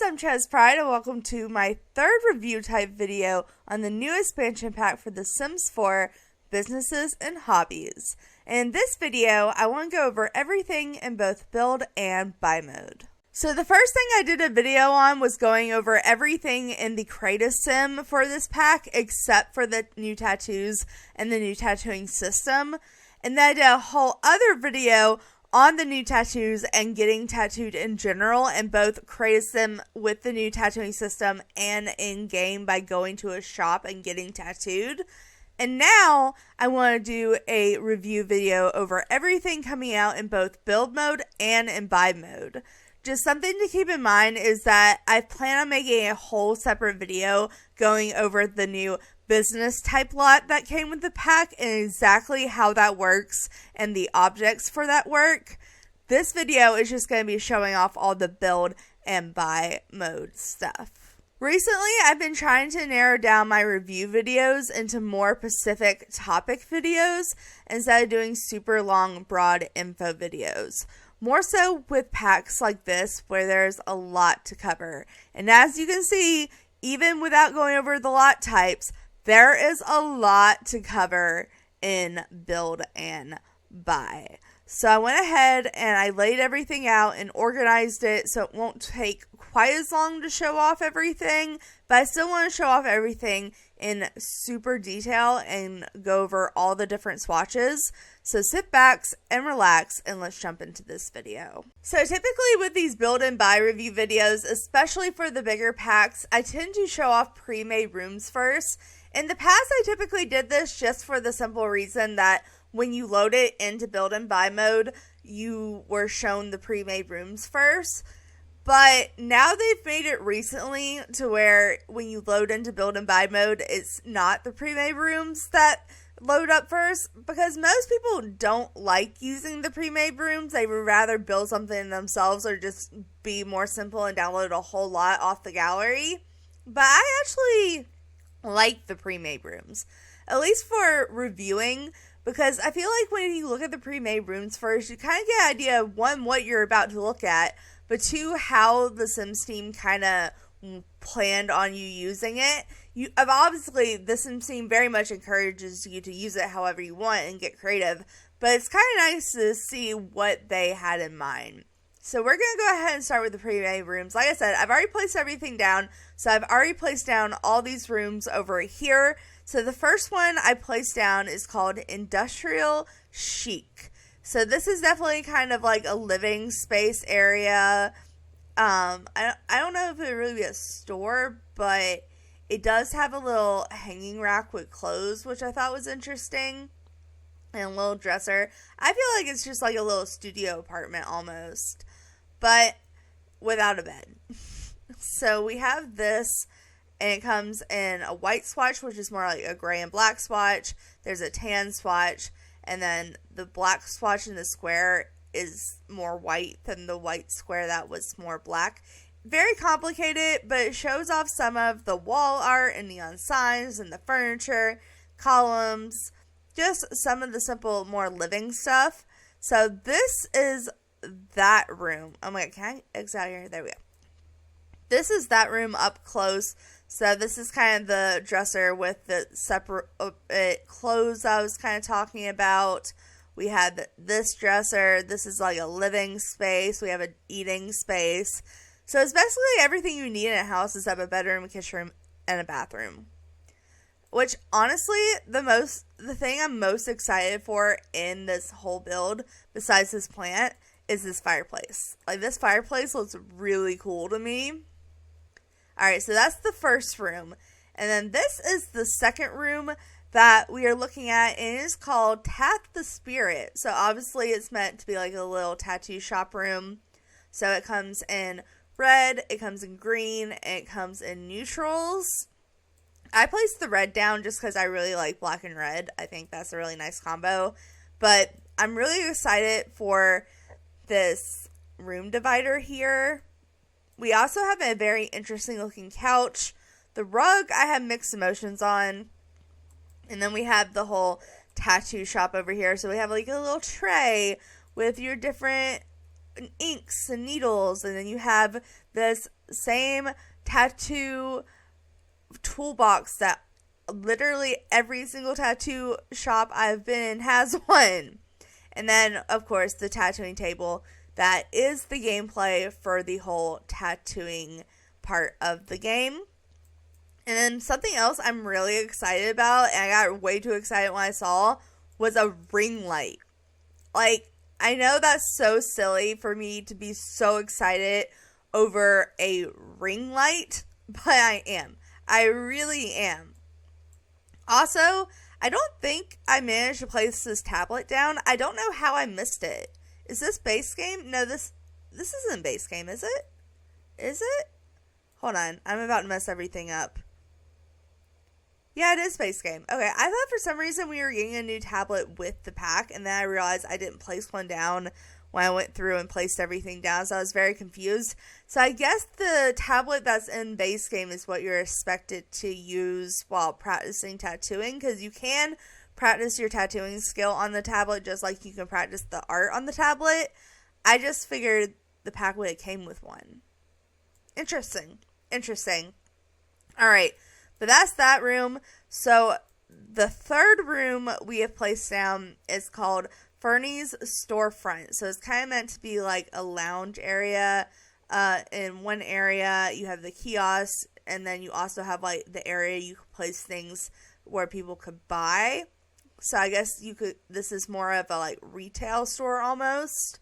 I'm ChezPride, and welcome to my third review type video on the new expansion pack for The Sims 4 Businesses and Hobbies. In this video, I want to go over everything in both build and buy mode. So the first thing I did a video on was going over everything in the Creative Sim for this pack except for the new tattoos and the new tattooing system. And then I did a whole other video on the new tattoos and getting tattooed in general in both Creative Sim with the new tattooing system and in-game by going to a shop and getting tattooed. And now I want to do a review video over everything coming out in both build mode and in buy mode. Just something to keep in mind is that I plan on making a whole separate video going over the new business type lot that came with the pack and exactly how that works and the objects for that work. This video is just going to be showing off all the build and buy mode stuff. Recently, I've been trying to narrow down my review videos into more specific topic videos instead of doing super long, broad info videos. More so with packs like this where there's a lot to cover. And as you can see, even without going over the lot types, there is a lot to cover in build and buy. So I went ahead and I laid everything out and organized it so it won't take quite as long to show off everything, but I still want to show off everything in super detail and go over all the different swatches. So sit back and relax and let's jump into this video. So typically with these build and buy review videos, especially for the bigger packs, I tend to show off pre-made rooms first. In the past, I typically did this just for the simple reason that when you load it into build and buy mode, you were shown the pre-made rooms first. But now they've made it recently to where when you load into build and buy mode, it's not the pre-made rooms that load up first, because most people don't like using the pre-made rooms. They would rather build something themselves or just be more simple and download a whole lot off the gallery. But I actually like the pre-made rooms, at least for reviewing, because I feel like when you look at the pre-made rooms first, you kind of get an idea of, one, what you're about to look at, but two, how the Sims team kind of planned on you using it. Obviously, the Sims team very much encourages you to use it however you want and get creative, but it's kind of nice to see what they had in mind. So we're going to go ahead and start with the pre-made rooms. Like I said, I've already placed everything down. So I've already placed down all these rooms over here. So the first one I placed down is called Industrial Chic. So this is definitely kind of like a living space area. I don't know if it would really be a store, but it does have a little hanging rack with clothes, which I thought was interesting. And a little dresser. I feel like it's just like a little studio apartment almost, but without a bed. So we have this, and it comes in a white swatch, which is more like a gray and black swatch. There's a tan swatch, and then the black swatch in the square is more white than the white square that was more black. Very complicated, but it shows off some of the wall art and neon signs and the furniture, columns, just some of the simple, more living stuff. So this is that room. Oh my god, can I exit out here? There we go. This is that room up close. So this is kind of the dresser with the separate clothes I was kind of talking about. We have this dresser. This is like a living space. We have an eating space. So it's basically everything you need in a house except a bedroom, a kitchen room, and a bathroom. Which, honestly, the thing I'm most excited for in this whole build, besides this plant, is this fireplace. Like, this fireplace looks really cool to me. Alright, so that's the first room. And then this is the second room that we are looking at, and it is called Tat the Spirit. So, obviously, it's meant to be like a little tattoo shop room. So, it comes in red, it comes in green, and it comes in neutrals. I placed the red down just because I really like black and red. I think that's a really nice combo. But I'm really excited for this room divider here. We also have a very interesting looking couch. The rug I have mixed emotions on. And then we have the whole tattoo shop over here. So we have like a little tray with your different inks and needles, and then you have this same tattoo toolbox that literally every single tattoo shop I've been in has one. And then, of course, the tattooing table that is the gameplay for the whole tattooing part of the game. And then something else I'm really excited about, and I got way too excited when I saw, was a ring light. Like, I know that's so silly for me to be so excited over a ring light, but I am. I really am. Also, I don't think I managed to place this tablet down. I don't know how I missed it. Is this base game? No, this isn't base game, is it? Is it? Hold on. I'm about to mess everything up. Yeah, it is base game. Okay, I thought for some reason we were getting a new tablet with the pack, and then I realized I didn't place one down when I went through and placed everything down, so I was very confused. So I guess the tablet that's in base game is what you're expected to use while practicing tattooing, because you can practice your tattooing skill on the tablet just like you can practice the art on the tablet. I just figured the pack would have came with one. Interesting. Alright, but that's that room. So the third room we have placed down is called Fernie's Storefront. So it's kind of meant to be like a lounge area. In one area you have the kiosk, and then you also have like the area you could place things where people could buy. So I guess this is more of a like retail store almost.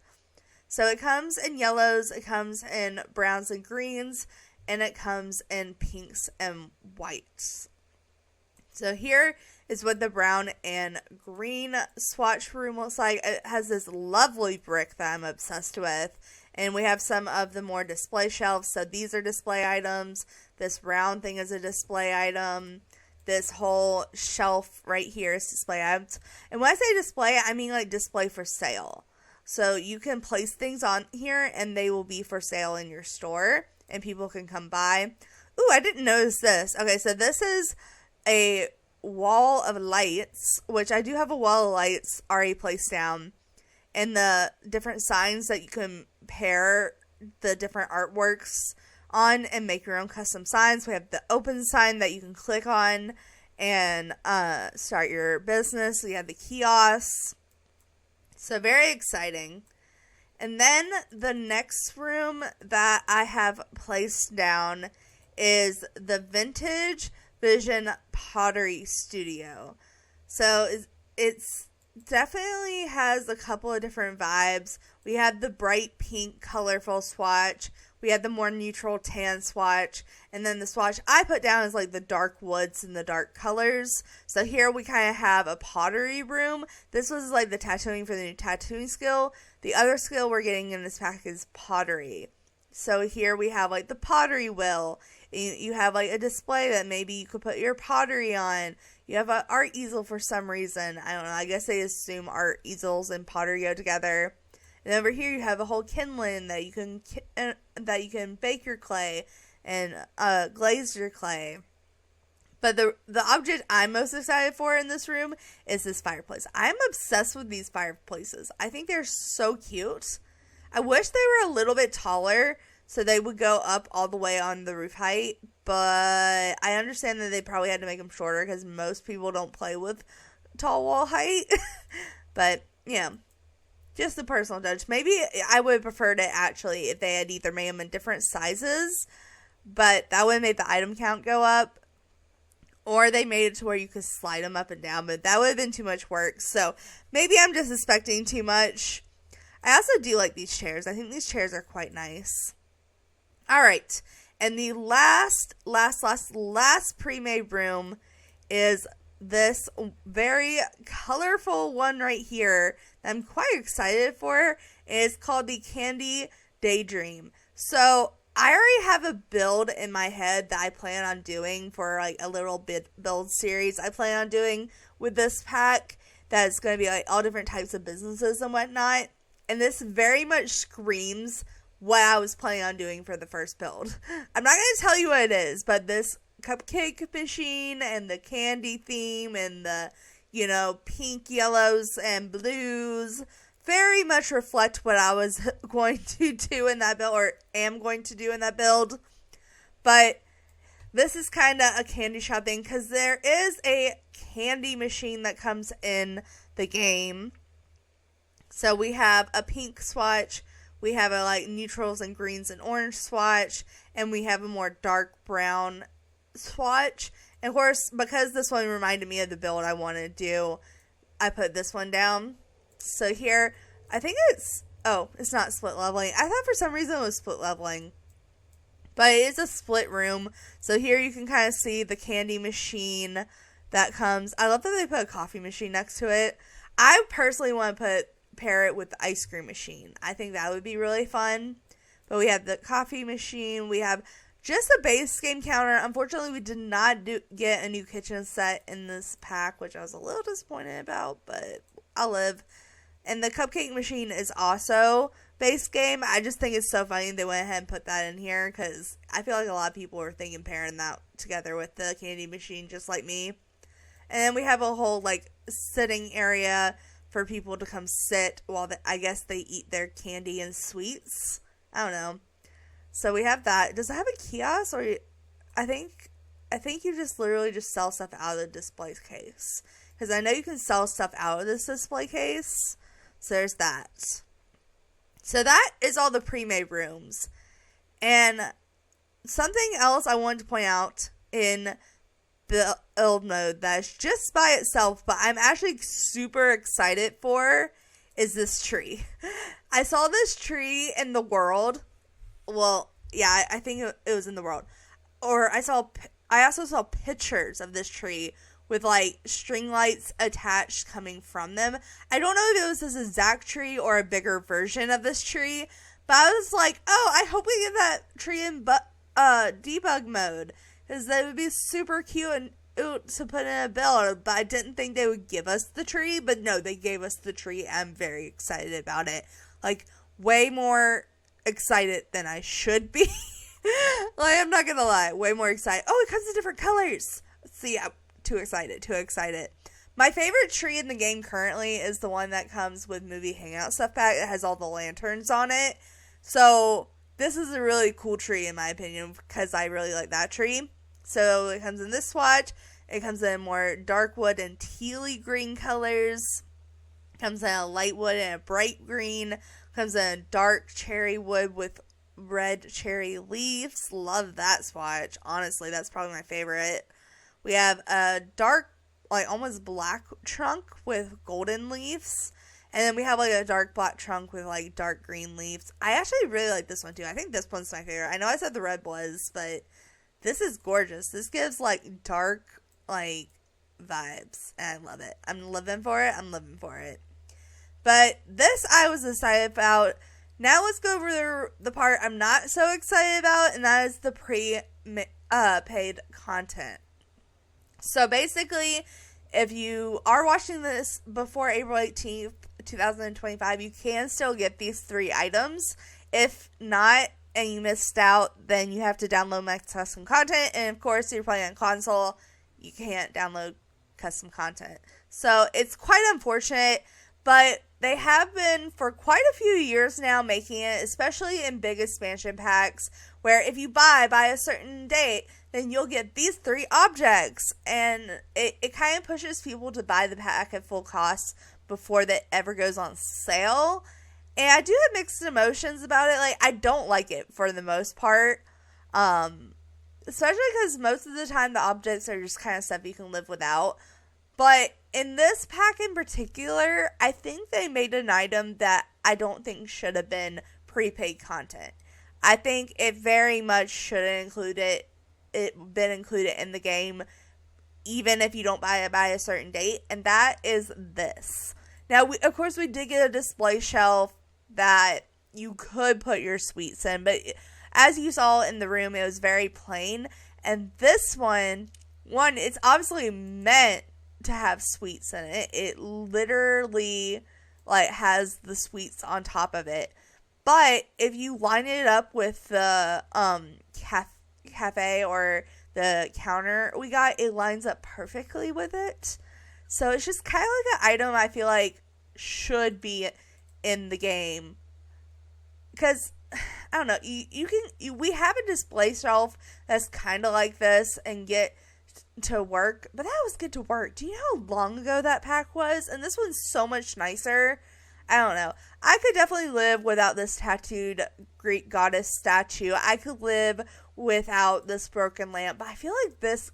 So it comes in yellows, it comes in browns and greens, and it comes in pinks and whites. So here is what the brown and green swatch room looks like. It has this lovely brick that I'm obsessed with. And we have some of the more display shelves. So these are display items. This round thing is a display item. This whole shelf right here is display items. And when I say display, I mean like display for sale. So you can place things on here and they will be for sale in your store. And people can come by. Ooh, I didn't notice this. Okay, so this is a wall of lights, which I do have a wall of lights already placed down, and the different signs that you can pair the different artworks on and make your own custom signs. We have the open sign that you can click on and start your business. We have the kiosks, so very exciting. And then the next room that I have placed down is the Vintage Vision Pottery Studio. So it's definitely has a couple of different vibes. We have the bright pink colorful swatch. We have the more neutral tan swatch. And then the swatch I put down is like the dark woods and the dark colors. So here we kind of have a pottery room. This was like the tattooing for the new tattooing skill. The other skill we're getting in this pack is pottery. So here we have like the pottery wheel. You have like a display that maybe you could put your pottery on. You have an art easel for some reason. I don't know. I guess they assume art easels and pottery go together. And over here you have a whole kindling that you can bake your clay and glaze your clay. But the object I'm most excited for in this room is this fireplace. I'm obsessed with these fireplaces. I think they're so cute. I wish they were a little bit taller so they would go up all the way on the roof height. But I understand that they probably had to make them shorter because most people don't play with tall wall height. But, yeah, just a personal judge. Maybe I would have preferred it actually if they had either made them in different sizes, but that would have made the item count go up. Or they made it to where you could slide them up and down, but that would have been too much work. So maybe I'm just expecting too much. I also do like these chairs. I think these chairs are quite nice. Alright, and the last pre-made room is this very colorful one right here that I'm quite excited for. It's called the Candy Daydream. So I already have a build in my head that I plan on doing for like a little build series I plan on doing with this pack that's going to be like all different types of businesses and whatnot. And this very much screams what I was planning on doing for the first build. I'm not going to tell you what it is, but this cupcake machine and the candy theme and the, pink, yellows, and blues very much reflect what I was going to do in that build, or am going to do in that build. But this is kind of a candy shop thing, because there is a candy machine that comes in the game. So we have a pink swatch, we have a like neutrals and greens and orange swatch, and we have a more dark brown swatch. And of course, because this one reminded me of the build I want to do, I put this one down. So here, I think it's not split leveling. I thought for some reason it was split leveling. But it is a split room. So here you can kind of see the candy machine that comes. I love that they put a coffee machine next to it. I personally want to pair it with the ice cream machine. I think that would be really fun. But we have the coffee machine. We have just a base game counter. Unfortunately, we did not get a new kitchen set in this pack, which I was a little disappointed about, but I'll live. And the cupcake machine is also base game. I just think it's so funny they went ahead and put that in here, because I feel like a lot of people were thinking pairing that together with the candy machine, just like me. And then we have a whole like sitting area for people to come sit while I guess they eat their candy and sweets. I don't know. So we have that. Does it have a kiosk, or I think you just literally just sell stuff out of the display case, because I know you can sell stuff out of this display case. So there's that. So that is all the pre-made rooms. And something else I wanted to point out in build mode that's just by itself, but I'm actually super excited for, is this tree. I saw this tree in the world. Well, yeah, I think it was in the world. Or I also saw pictures of this tree with like string lights attached coming from them. I don't know if it was this exact tree or a bigger version of this tree, but I was like, oh, I hope we get that tree in debug mode, because that would be super cute and to put in a build. But I didn't think they would give us the tree, but no, they gave us the tree. I'm very excited about it, like way more excited than I should be. Like, I'm not gonna lie, way more excited. Oh, it comes in different colors. See, I'm too excited. My favorite tree in the game currently is the one that comes with movie hangout stuff pack. It has all the lanterns on it. So this is a really cool tree in my opinion, because I really like that tree. So it comes in this swatch. It comes in more dark wood and tealy green colors. It comes in a light wood and a bright green. It comes in a dark cherry wood with red cherry leaves. Love that swatch. Honestly, that's probably my favorite. We have a dark, like almost black trunk with golden leaves. And then we have like a dark black trunk with like dark green leaves. I actually really like this one too. I think this one's my favorite. I know I said the red was, but this is gorgeous. This gives like dark like vibes. And I love it. I'm living for it. But this I was excited about. Now let's go over the part I'm not so excited about, and that is the paid content. So basically, if you are watching this before April 18th, 2025, you can still get these 3 items. If not, and you missed out, then you have to download my custom content. And of course, if you're playing on console, you can't download custom content. So it's quite unfortunate, but they have been for quite a few years now making it, especially in big expansion packs, where if you buy by a certain date, then you'll get these 3 objects. And it kind of pushes people to buy the pack at full cost before that ever goes on sale. And I do have mixed emotions about it. Like, I don't like it for the most part. Especially because most of the time the objects are just kind of stuff you can live without. But in this pack in particular, I think they made an item that I don't think should have been prepaid content. I think it very much should have been included in the game, even if you don't buy it by a certain date, and that is this. Now, of course, we did get a display shelf that you could put your sweets in, but as you saw in the room, it was very plain. And this one, it's obviously meant to have sweets in it. It literally like has the sweets on top of it. But if you line it up with the cafe or the counter we got, it lines up perfectly with it. So it's just kind of like an item I feel like should be in the game. Because, I don't know, we have a display shelf that's kind of like this and get to work, but that was good to work. Do you know how long ago that pack was? And this one's so much nicer. I don't know. I could definitely live without this tattooed Greek goddess statue. I could live without this broken lamp, but I feel like this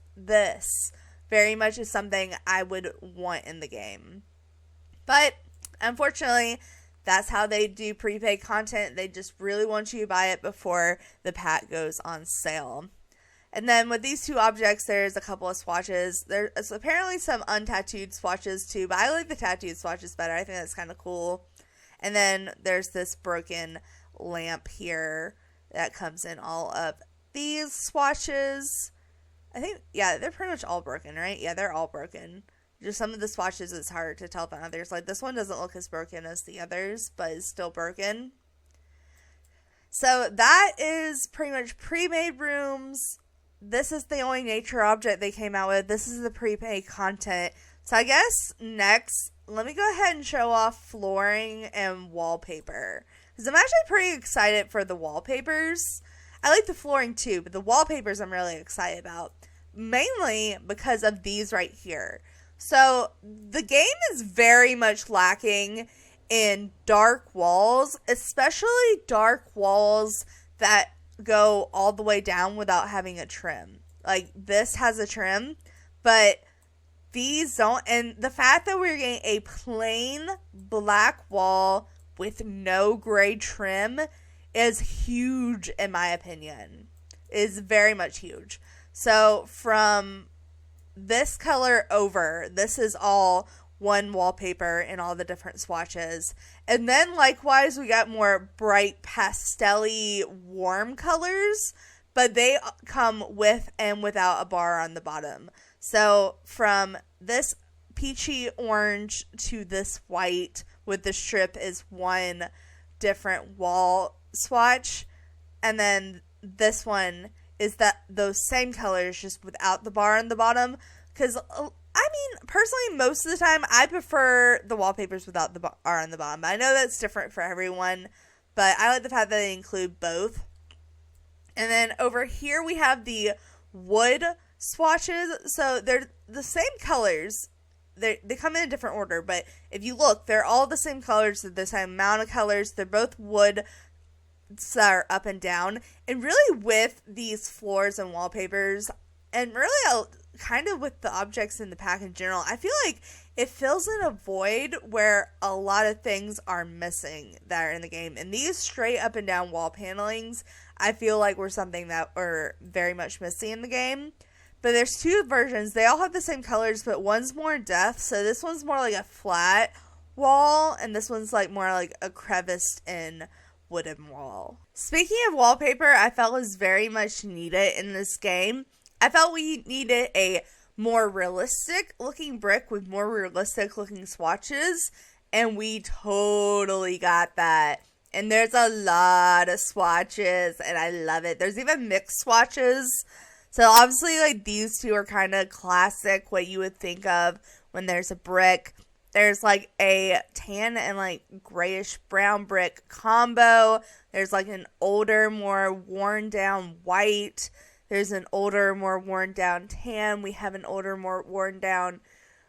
very much is something I would want in the game. But unfortunately, that's how they do prepaid content. They just really want you to buy it before the pack goes on sale. And then with these two objects, there's a couple of swatches. There's apparently some untattooed swatches too, but I like the tattooed swatches better. I think that's kind of cool. And then there's this broken lamp here that comes in all of these swatches. I think, yeah, they're pretty much all broken, right? Yeah, they're all broken. Just some of the swatches it's hard to tell from others. Like this one doesn't look as broken as the others, but is still broken. So that is pretty much pre-made rooms. This is the only nature object they came out with. This is the prepaid content. So I guess next, let me go ahead and show off flooring and wallpaper. Because I'm actually pretty excited for the wallpapers. I like the flooring too, but the wallpapers I'm really excited about. Mainly because of these right here. So the game is very much lacking in dark walls, especially dark walls that go all the way down without having a trim. Like this has a trim, but these don't. And the fact that we're getting a plain black wall with no gray trim is huge in my opinion. Is very much huge. So from this color over, this is all one wallpaper in all the different swatches. And then likewise, we got more bright pastel-y warm colors, but they come with and without a bar on the bottom. So from this peachy orange to this white with the strip is one different wall swatch. And then this one is that those same colors just without the bar on the bottom. Because I mean, personally, most of the time, I prefer the wallpapers without the bar on the bottom. I know that's different for everyone, but I like the fact that they include both. And then over here, we have the wood swatches. So they're the same colors. They come in a different order, but if you look, they're all the same colors. They're the same amount of colors. They're both wood that are up and down. And really with these floors and wallpapers, and really kind of with the objects in the pack in general, I feel like it fills in a void where a lot of things are missing that are in the game. And these straight up and down wall panelings, I feel like were something that were very much missing in the game. But there's two versions. They all have the same colors, but one's more in depth. So this one's more like a flat wall, and this one's like more like a creviced in wooden wall. Speaking of wallpaper, I felt was very much needed in this game. I felt we needed a more realistic looking brick with more realistic looking swatches, and we totally got that. And there's a lot of swatches, and I love it. There's even mixed swatches. So obviously, like, these two are kind of classic, what you would think of when there's a brick. There's, like, a tan and, like, grayish brown brick combo. There's, like, an older, more worn down white. There's an older, more worn down tan. We have an older, more worn down,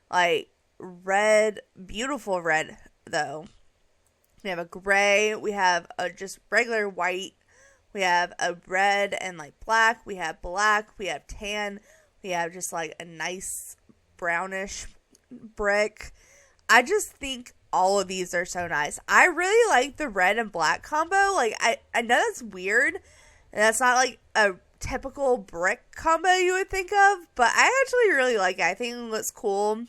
like, red. Beautiful red, though. We have a gray. We have a just regular white. We have a red and, like, black. We have black. We have tan. We have just, like, a nice brownish brick. I just think all of these are so nice. I really like the red and black combo. Like, I know that's weird. And that's not, like, a typical brick combo you would think of. But I actually really like it. I think it looks cool. And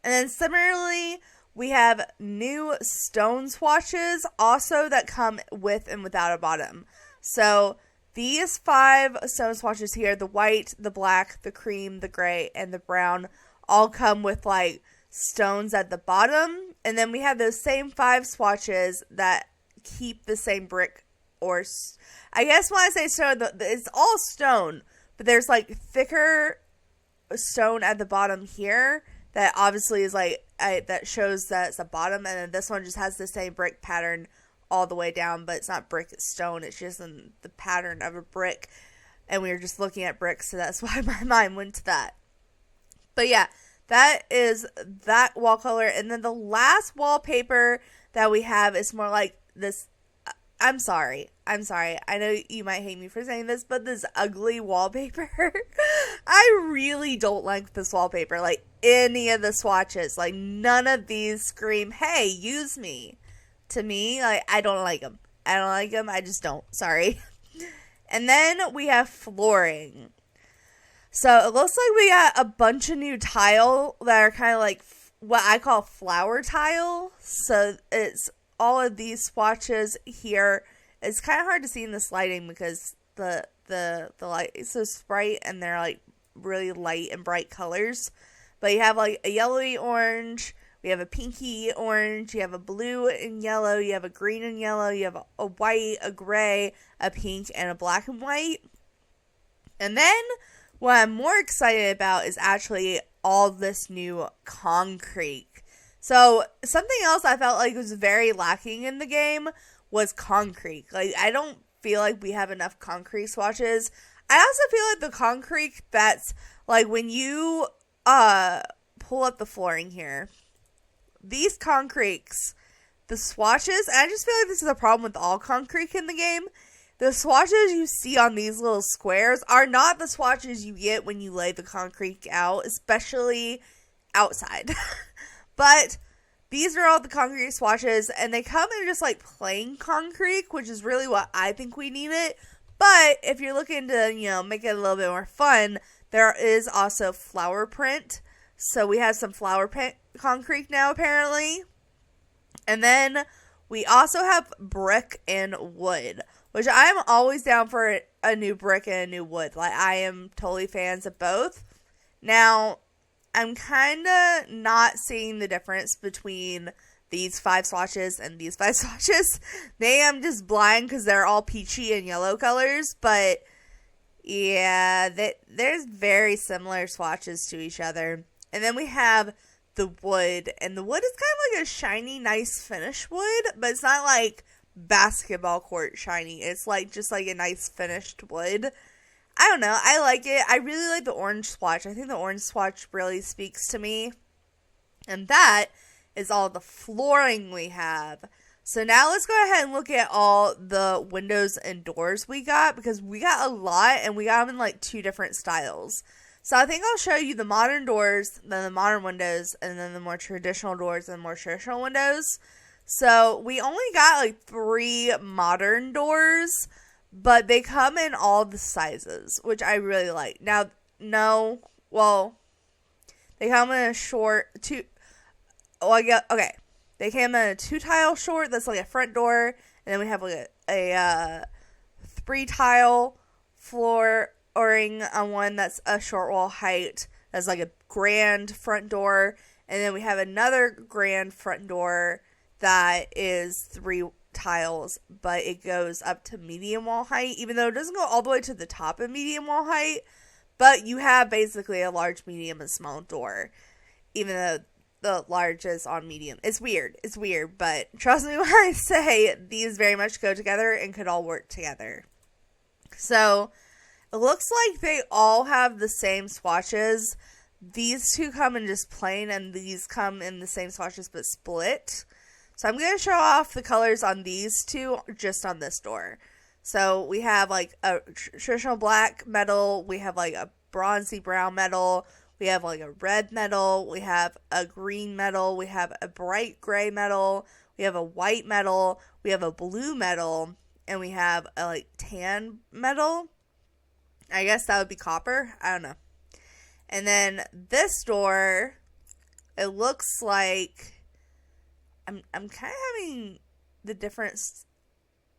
then similarly, we have new stone swatches also that come with and without a bottom. So these 5 stone swatches here, the white, the black, the cream, the gray, and the brown, all come with like stones at the bottom. And then we have those same 5 swatches that keep the same brick, or I guess when I say stone, it's all stone, but there's like thicker stone at the bottom here that obviously is like that shows that it's a bottom, and then this one just has the same brick pattern all the way down, but it's not brick, it's stone. It's just in the pattern of a brick, and we were just looking at bricks, so that's why my mind went to that. But yeah, that is that wall color. And then the last wallpaper that we have is more like this. I'm sorry. I know you might hate me for saying this, but this ugly wallpaper. I really don't like this wallpaper. Like any of the swatches. Like none of these scream, hey, use me. To me, like I don't like them. I just don't. Sorry. And then we have flooring. So it looks like we got a bunch of new tile that are kind of like what I call flower tile. So it's all of these swatches here. It's kind of hard to see in this lighting because the light is so bright and they're like really light and bright colors. But you have like a yellowy orange, we have a pinky orange, you have a blue and yellow, you have a green and yellow, you have a white, a gray, a pink, and a black and white. And then what I'm more excited about is actually all this new concrete. So something else I felt like was very lacking in the game was concrete. Like I don't feel like we have enough concrete swatches. I also feel like the concrete that's like when you pull up the flooring here, these concretes, the swatches, and I just feel like this is a problem with all concrete in the game. The swatches you see on these little squares are not the swatches you get when you lay the concrete out, especially outside. But these are all the concrete swatches, and they come in just like plain concrete, which is really what I think we need it. But if you're looking to, make it a little bit more fun, there is also flower print. So we have some flower print concrete now, apparently. And then we also have brick and wood, which I'm always down for a new brick and a new wood. Like, I am totally fans of both. Now, I'm kind of not seeing the difference between these 5 swatches and these 5 swatches. Maybe I'm just blind because they're all peachy and yellow colors, but yeah, there's very similar swatches to each other. And then we have the wood, and the wood is kind of like a shiny, nice finish wood, but it's not like basketball court shiny. It's like just like a nice finished wood. I don't know. I like it. I really like the orange swatch. I think the orange swatch really speaks to me. And that is all the flooring we have. So now let's go ahead and look at all the windows and doors we got, because we got a lot and we got them in like 2 different styles. So I think I'll show you the modern doors, then the modern windows, and then the more traditional doors and more traditional windows. So we only got like 3 modern doors, but they come in all the sizes, which I really like. Now, they come in a short, they came in a 2-tile short, that's like a front door, and then we have like a 3-tile flooring on one that's a short wall height, that's like a grand front door, and then we have another grand front door that is 3 tiles, but it goes up to medium wall height, even though it doesn't go all the way to the top of medium wall height, but you have basically a large, medium, and small door, even though the large is on medium. It's weird, but trust me when I say these very much go together and could all work together. So it looks like they all have the same swatches. These 2 come in just plain, and these come in the same swatches but split. So I'm going to show off the colors on these 2 just on this door. So we have like a traditional black metal, we have like a bronzy brown metal, we have like a red metal, we have a green metal, we have a bright gray metal, we have a white metal, we have a blue metal, and we have a like tan metal. I guess that would be copper. I don't know. And then this door, it looks like I'm kind of having the difference,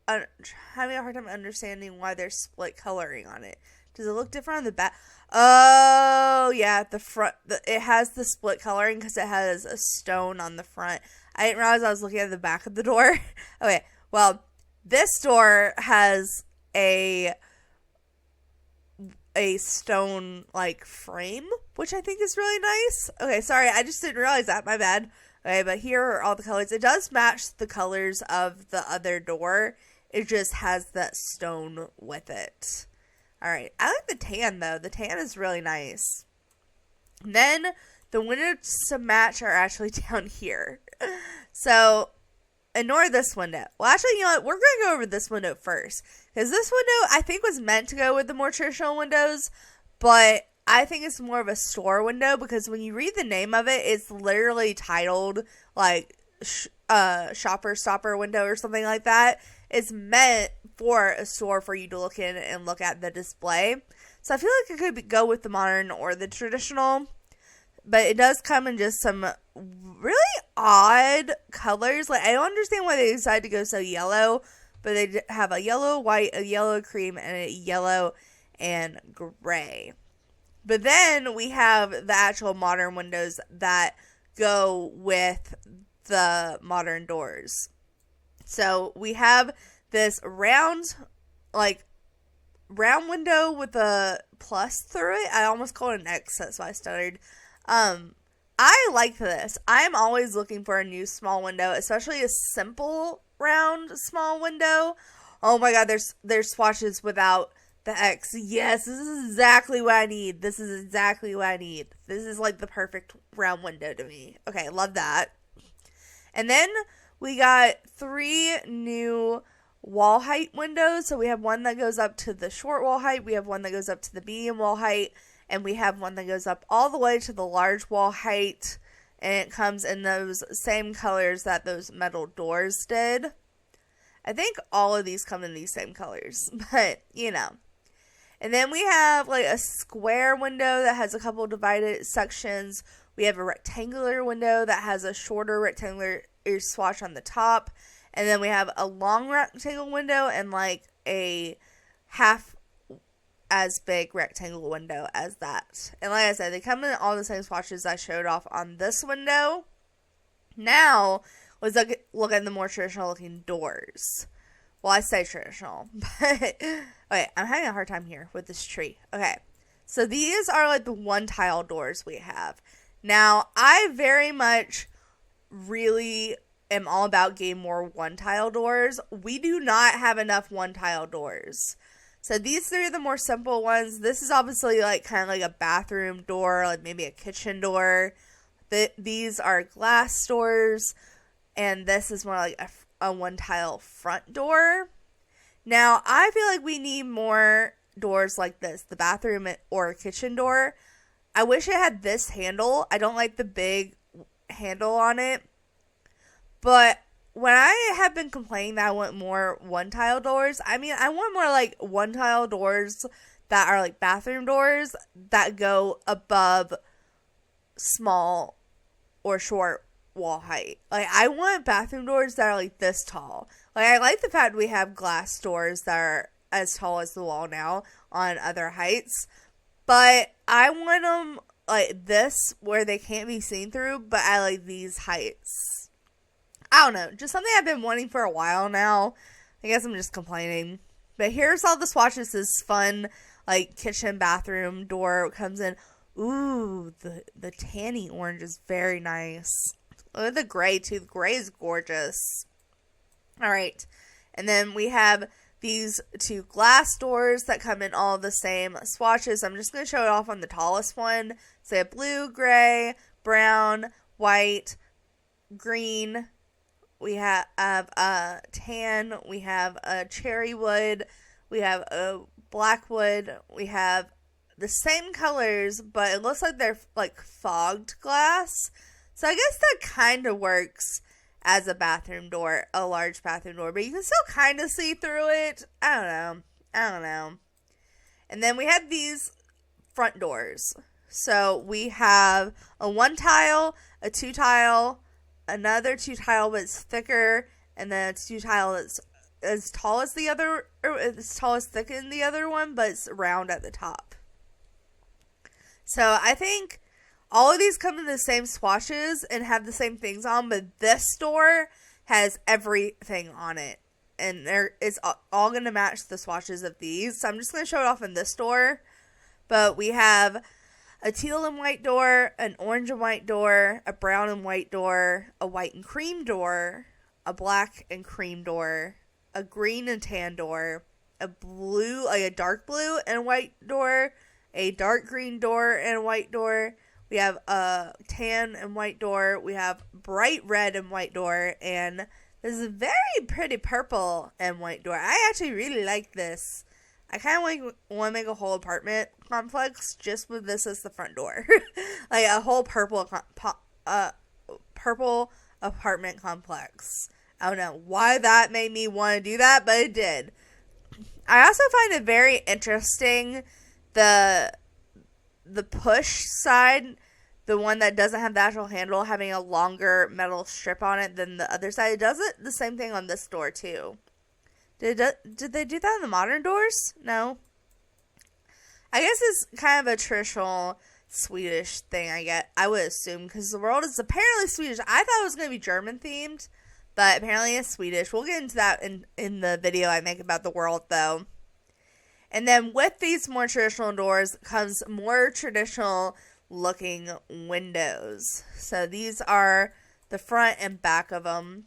having a hard time understanding why there's split coloring on it. Does it look different on the back? Oh, yeah, the front, it has the split coloring because it has a stone on the front. I didn't realize I was looking at the back of the door. Okay, well, this door has a stone like frame, which I think is really nice. Okay, sorry, I just didn't realize that. My bad. Okay, but here are all the colors. It does match the colors of the other door. It just has that stone with it. Alright, I like the tan though. The tan is really nice. And then the windows to match are actually down here. So, ignore this window. Well, actually, you know what? We're going to go over this window first. Because this window, I think, was meant to go with the more traditional windows. But I think it's more of a store window. Because when you read the name of it, it's literally titled, like, shopper stopper window or something like that. It's meant for a store for you to look in and look at the display. So I feel like it could go with the modern or the traditional. But it does come in just some really odd colors. Like, I don't understand why they decided to go so yellow. But they have a yellow, white, a yellow cream, and a yellow and gray. But then we have the actual modern windows that go with the modern doors. So we have this round window with a plus through it. I almost called it an X, that's why I stuttered. I like this. I'm always looking for a new small window, especially a simple round small window. Oh my god, there's swatches without the X. Yes, this is exactly what I need. This is exactly what I need. This is like the perfect round window to me. Okay, love that. And then we got 3 new wall height windows. So we have one that goes up to the short wall height. We have one that goes up to the medium wall height. And we have one that goes up all the way to the large wall height. And it comes in those same colors that those metal doors did. I think all of these come in these same colors. But, you know. And then we have like a square window that has a couple divided sections. We have a rectangular window that has a shorter rectangular swatch on the top. And then we have a long rectangle window and like a half as big rectangle window as that. And like I said, they come in all the same swatches I showed off on this window. Now, let's look at the more traditional looking doors. Well, I say traditional, but okay, I'm having a hard time here with this tree. Okay, so these are like the one tile doors we have. Now, I very much really am all about getting more one tile doors. We do not have enough one tile doors. So these 3 are the more simple ones. This is obviously like kind of like a bathroom door, like maybe a kitchen door. These are glass doors, and this is more like a one tile front door. Now, I feel like we need more doors like this, the bathroom or kitchen door. I wish it had this handle. I don't like the big handle on it. But when I have been complaining that I want more one tile doors, I mean, I want more like one tile doors that are like bathroom doors that go above small or short wall height. Like, I want bathroom doors that are like this tall. Like, I like the fact we have glass doors that are as tall as the wall now on other heights. But I want them like this where they can't be seen through, but at like these heights. I don't know. Just something I've been wanting for a while now. I guess I'm just complaining. But here's all the swatches. This fun, like, kitchen, bathroom door comes in. Ooh, the tanny orange is very nice. Look at the gray, too. The gray is gorgeous. Alright. And then we have these 2 glass doors that come in all the same swatches. I'm just going to show it off on the tallest one. So we have blue, gray, brown, white, green. We have a tan, we have a cherry wood, we have a black wood, we have the same colors, but it looks like they're like fogged glass. So I guess that kind of works as a bathroom door, a large bathroom door, but you can still kind of see through it. I don't know. And then we have these front doors. So we have a 1 tile, a 2 tile, another 2 tile but it's thicker, and then a 2 tile that's as tall as the other, or as tall as thick in the other one, but it's round at the top. So I think all of these come in the same swatches and have the same things on, but this store has everything on it, and it's all going to match the swatches of these. So I'm just going to show it off in this store. But we have a teal and white door, an orange and white door, a brown and white door, a white and cream door, a black and cream door, a green and tan door, a blue, like a dark blue and white door, a dark green door and a white door. We have a tan and white door. We have bright red and white door, and this is a very pretty purple and white door. I actually really like this. I kind of want to make a whole apartment complex just with this as the front door. Like a whole purple apartment complex. I don't know why that made me want to do that, but it did. I also find it very interesting the push side, the one that doesn't have the actual handle, having a longer metal strip on it than the other side. It does it the same thing on this door too. Did they do that in the modern doors? No. I guess it's kind of a traditional Swedish thing, I would assume, because the world is apparently Swedish. I thought it was going to be German themed, but apparently it's Swedish. We'll get into that in the video I make about the world, though. And then with these more traditional doors comes more traditional looking windows. So these are the front and back of them,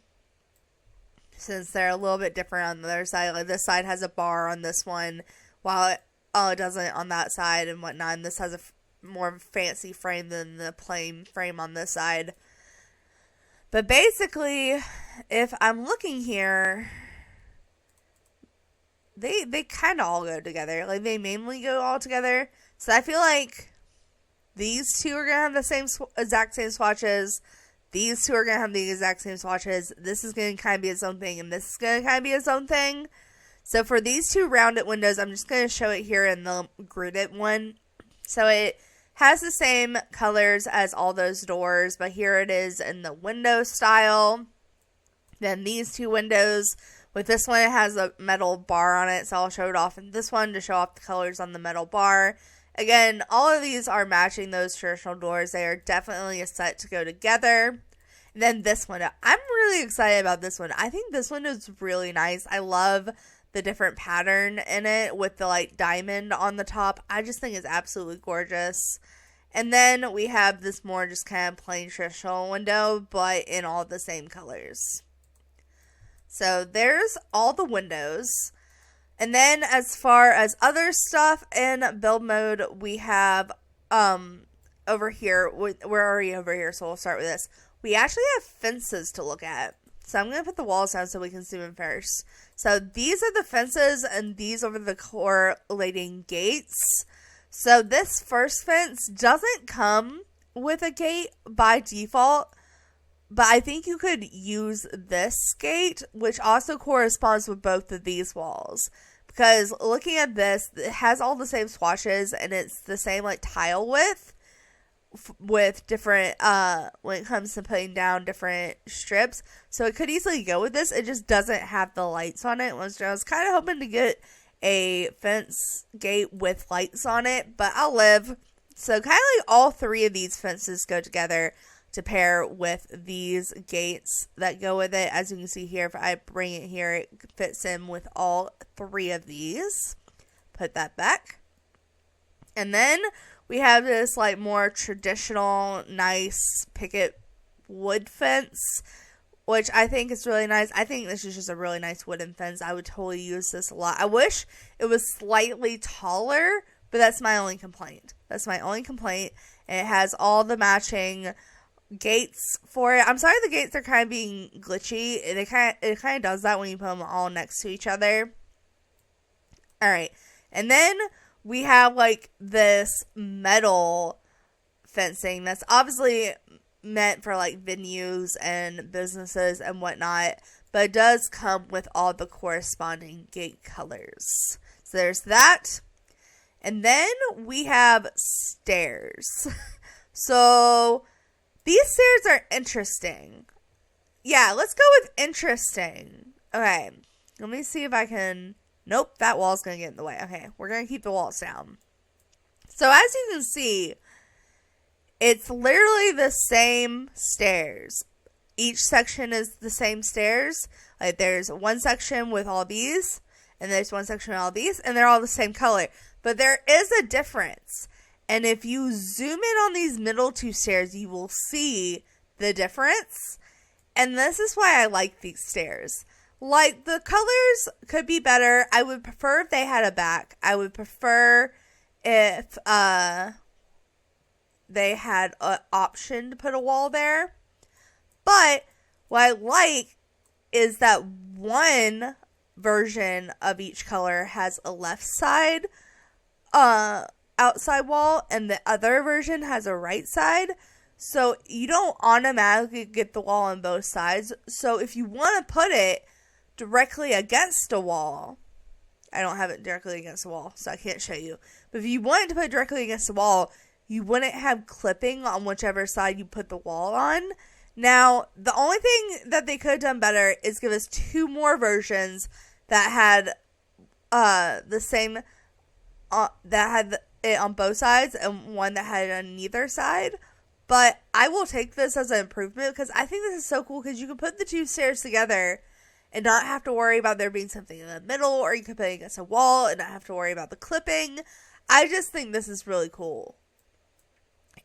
since they're a little bit different on the other side. Like this side has a bar on this one, while it doesn't on that side and whatnot. And this has a more fancy frame than the plain frame on this side. But basically, if I'm looking here, they kind of all go together. Like they mainly go all together. So I feel like these two are going to have the exact same swatches. These two are going to have the exact same swatches. This is going to kind of be its own thing, and this is going to kind of be its own thing. So for these two rounded windows, I'm just going to show it here in the gridded one. So it has the same colors as all those doors, but here it is in the window style. Then these two windows, with this one it has a metal bar on it, so I'll show it off in this one to show off the colors on the metal bar. Again, all of these are matching those traditional doors. They are definitely a set to go together. And then this one, I'm really excited about this one. I think this one is really nice. I love the different pattern in it with the like diamond on the top. I just think it's absolutely gorgeous. And then we have this more just kind of plain traditional window, but in all the same colors. So there's all the windows. And then as far as other stuff in build mode, we have over here, we're already over here, so we'll start with this. We actually have fences to look at. So I'm going to put the walls down so we can zoom in first. So these are the fences, and these are the correlating gates. So this first fence doesn't come with a gate by default, but I think you could use this gate, which also corresponds with both of these walls. Because looking at this, it has all the same swatches, and it's the same like tile width with different, when it comes to putting down different strips. So it could easily go with this. It just doesn't have the lights on it. I was kind of hoping to get a fence gate with lights on it, but I'll live. So kind of like all three of these fences go together to pair with these gates that go with it. As you can see here, if I bring it here, it fits in with all three of these. Put that back. And then we have this like more traditional, nice picket wood fence, which I think is really nice. I think this is just a really nice wooden fence. I would totally use this a lot. I wish it was slightly taller, but that's my only complaint. And it has all the matching gates for it. I'm sorry the gates are kind of being glitchy. It kind of does that when you put them all next to each other. Alright. And then we have like this metal fencing that's obviously meant for like venues and businesses and whatnot, but it does come with all the corresponding gate colors. So there's that. And then we have stairs. So these stairs are interesting. Yeah, let's go with interesting. Okay, let me see if I can... Nope, that wall's going to get in the way. Okay, we're going to keep the walls down. So as you can see, it's literally the same stairs. Each section is the same stairs. Like there's one section with all these, and there's one section with all these, and they're all the same color. But there is a difference. And if you zoom in on these middle two stairs, you will see the difference. And this is why I like these stairs. Like, the colors could be better. I would prefer if they had a back. I would prefer if they had an option to put a wall there. But what I like is that one version of each color has a left side outside wall, and the other version has a right side. So you don't automatically get the wall on both sides. So if you want to put it directly against a wall, I don't have it directly against the wall, so I can't show you. But if you wanted to put it directly against the wall, you wouldn't have clipping on whichever side you put the wall on. Now, the only thing that they could have done better is give us 2 more versions that had the same, that had it on both sides, and one that had it on neither side. But I will take this as an improvement, because I think this is so cool, because you can put the 2 stairs together and not have to worry about there being something in the middle, or you can put it against a wall and not have to worry about the clipping. I just think this is really cool.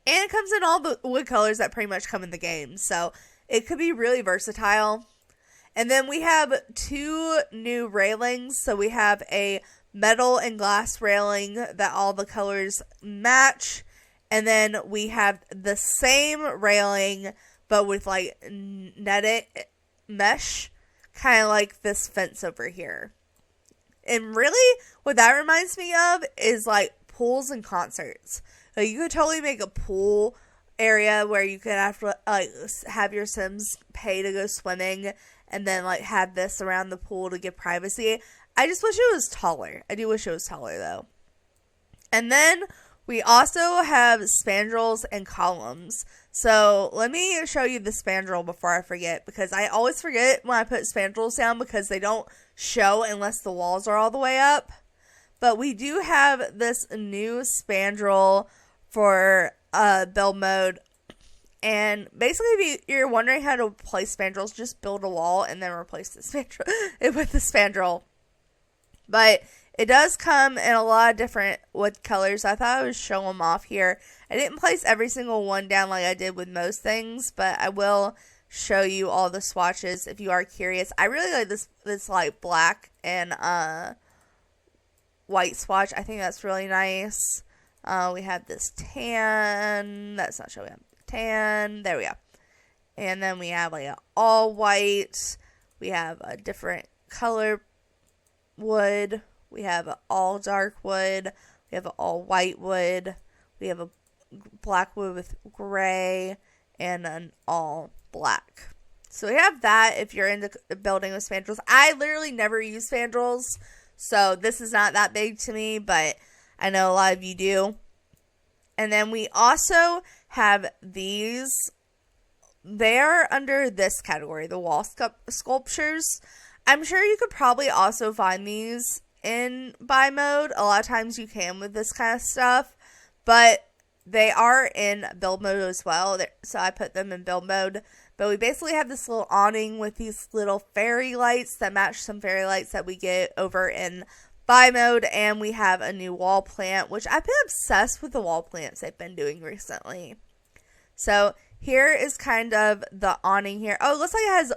And it comes in all the wood colors that pretty much come in the game, so it could be really versatile. And then we have 2 new railings. So we have a metal and glass railing that all the colors match. And then we have the same railing, but with like netted mesh, kind of like this fence over here. And really, what that reminds me of is like pools and concerts. Like, you could totally make a pool area where you could have to like have your Sims pay to go swimming, and then like have this around the pool to give privacy. I just wish it was taller. I do wish it was taller though. And then we also have spandrels and columns. So let me show you the spandrel before I forget, because I always forget when I put spandrels down because they don't show unless the walls are all the way up. But we do have this new spandrel for build mode. And basically, if you're wondering how to place spandrels, just build a wall and then replace the spandrel with the spandrel. But it does come in a lot of different wood colors. I thought I would show them off here. I didn't place every single one down like I did with most things, but I will show you all the swatches if you are curious. I really like this like black and white swatch. I think that's really nice. We have this tan. That's not showing up. Tan. There we go. And then we have like an all white. We have a different color wood. We have an all dark wood. We have an all white wood. We have a black wood with gray and an all black. So we have that if you're into building with spandrels. I literally never use spandrels, so this is not that big to me, but I know a lot of you do. And then we also have these. They're under this category, the wall sculptures. I'm sure you could probably also find these in buy mode. A lot of times you can with this kind of stuff, but they are in build mode as well. So I put them in build mode. But we basically have this little awning with these little fairy lights that match some fairy lights that we get over in buy mode. And we have a new wall plant, which I've been obsessed with the wall plants they've been doing recently. So here is kind of the awning here. Oh, it looks like it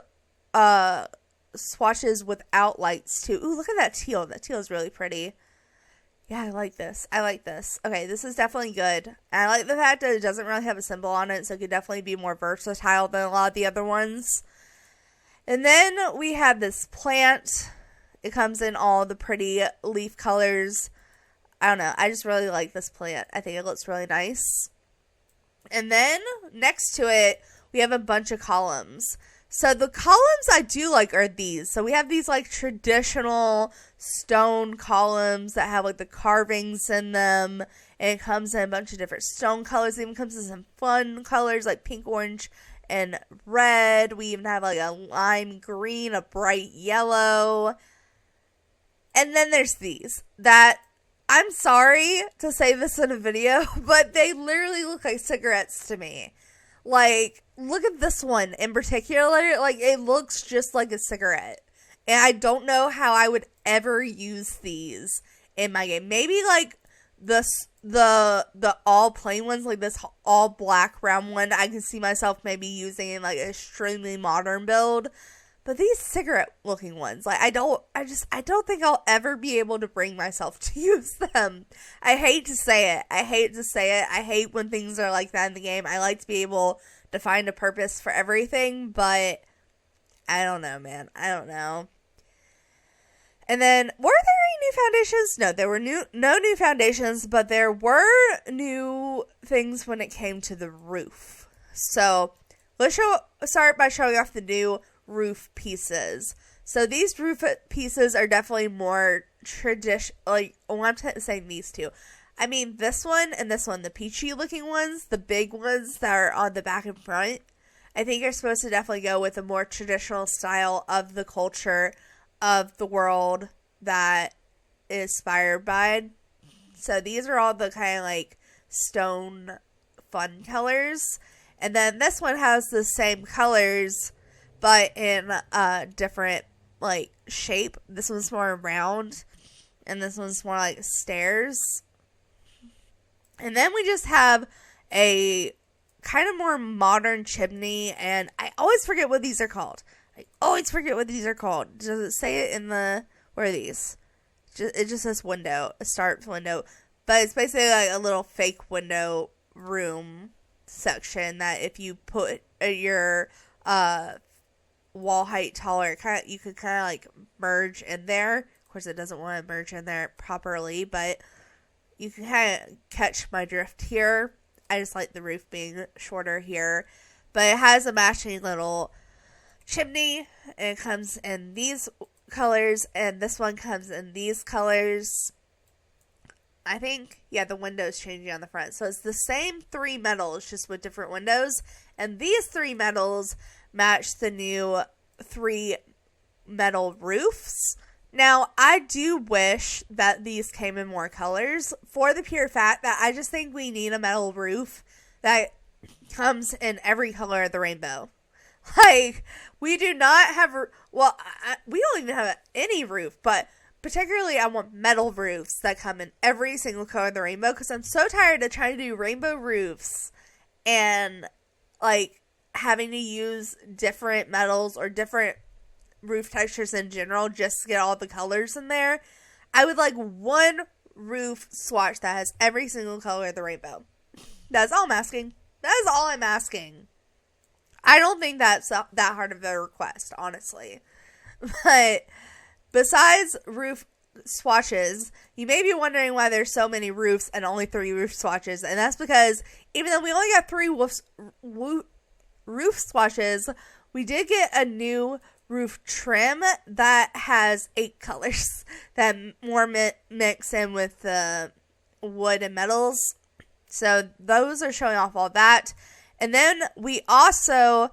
has swatches without lights too. Ooh, look at that teal. That teal is really pretty. Yeah, I like this. I like this. Okay, this is definitely good. And I like the fact that it doesn't really have a symbol on it, so it could definitely be more versatile than a lot of the other ones. And then we have this plant. It comes in all the pretty leaf colors. I don't know. I just really like this plant. I think it looks really nice. And then next to it, we have a bunch of columns. So the columns I do like are these. So we have these like traditional stone columns that have like the carvings in them. And it comes in a bunch of different stone colors. It even comes in some fun colors like pink, orange, and red. We even have like a lime green, a bright yellow. And then there's these that, I'm sorry to say this in a video, but they literally look like cigarettes to me. Like, look at this one in particular. Like, it looks just like a cigarette. And I don't know how I would ever use these in my game. Maybe, like, the all plain ones, like this all black round one, I can see myself maybe using in like an extremely modern build. But these cigarette looking ones, like I don't think I'll ever be able to bring myself to use them. I hate to say it. I hate when things are like that in the game. I like to be able to find a purpose for everything, but I don't know, man. I don't know. And then, were there any new foundations? No, there were no new foundations, but there were new things when it came to the roof. So, let's start by showing off the new roof pieces. So, these roof pieces are definitely more traditional. Like, I'm saying these two. I mean, this one and this one, the peachy looking ones, the big ones that are on the back and front, I think are supposed to definitely go with a more traditional style of the culture of the world that is inspired by. So these are all the kind of like stone fun colors. And then this one has the same colors but in a different like shape. This one's more round and this one's more like stairs. And then we just have a kind of more modern chimney, and I always forget what these are called. Does it say it in the... Where are these? It just says window. A start window. But it's basically like a little fake window room section that if you put your wall height taller, you could kind of like merge in there. Of course, it doesn't want to merge in there properly, but you can kind of catch my drift here. I just like the roof being shorter here. But it has a matching little chimney, and it comes in these colors, and this one comes in these colors. I think, yeah, the window's changing on the front. So it's the same three metals, just with different windows. And these three metals match the new 3 metal roofs. Now, I do wish that these came in more colors for the pure fact that I just think we need a metal roof that comes in every color of the rainbow. Like, we do not have, we don't even have any roof, but particularly I want metal roofs that come in every single color of the rainbow, because I'm so tired of trying to do rainbow roofs and, like, having to use different metals or different roof textures in general just to get all the colors in there. I would like one roof swatch that has every single color of the rainbow. That's all I'm asking. That is all I'm asking. I don't think that's that hard of a request, honestly. But besides roof swatches, you may be wondering why there's so many roofs and only 3 roof swatches. And that's because even though we only got 3 roof swatches, we did get a new roof trim that has 8 colors that more mix in with the wood and metals. So those are showing off all that. And then we also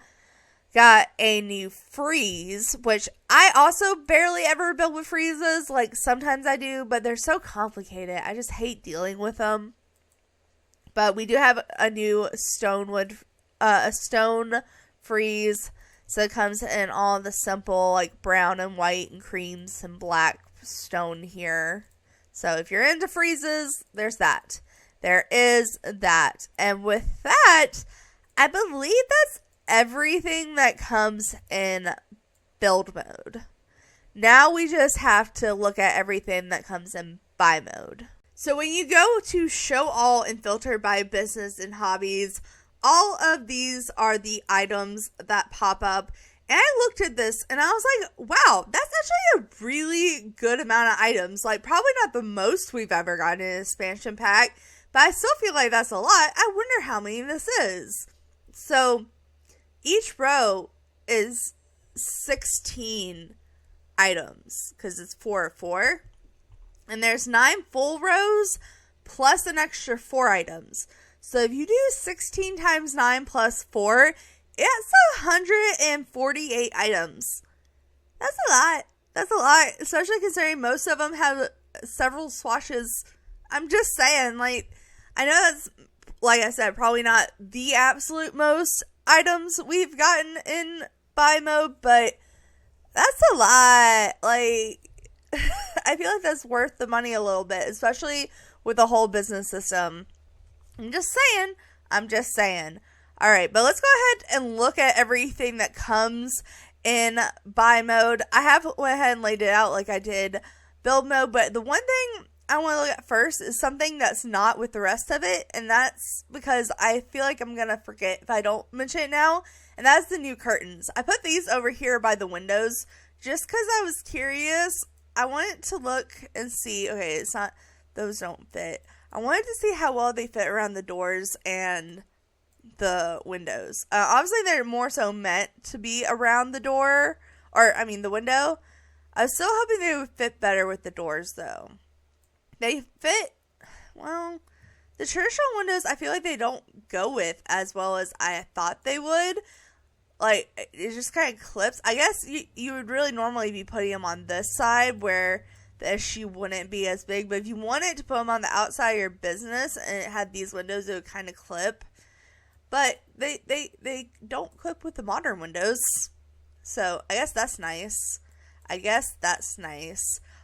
got a new freeze, which I also barely ever build with freezes. Like, sometimes I do, but they're so complicated. I just hate dealing with them. But we do have a new stone freeze. So it comes in all the simple, like, brown and white and creams and black stone here. So if you're into freezes, there's that. There is that. And with that, I believe that's everything that comes in build mode. Now we just have to look at everything that comes in buy mode. So when you go to show all and filter by business and hobbies, all of these are the items that pop up. And I looked at this and I was like, wow, that's actually a really good amount of items. Like, probably not the most we've ever gotten in an expansion pack, but I still feel like that's a lot. I wonder how many this is. So each row is 16 items because it's 4 of 4. And there's 9 full rows plus an extra 4 items. So if you do 16 times 9 plus 4, it's 148 items. That's a lot. That's a lot, especially considering most of them have several swatches. I'm just saying, like, I know that's, like I said, probably not the absolute most items we've gotten in buy mode, but that's a lot. Like, I feel like that's worth the money a little bit, especially with a whole business system. I'm just saying. All right, but let's go ahead and look at everything that comes in buy mode. I have went ahead and laid it out like I did build mode, but the one thing I want to look at first is something that's not with the rest of it, and that's because I feel like I'm going to forget if I don't mention it now, and that's the new curtains. I put these over here by the windows just because I was curious. I wanted to look and see, okay, it's not, those don't fit. I wanted to see how well they fit around the doors and the windows. Obviously, they're more so meant to be around the door, the window. I was still hoping they would fit better with the doors, though. They fit, well, the traditional windows, I feel like they don't go with as well as I thought they would. Like, it just kind of clips. I guess you would really normally be putting them on this side where the issue wouldn't be as big. But if you wanted to put them on the outside of your business and it had these windows, it would kind of clip. But they don't clip with the modern windows. So I guess that's nice.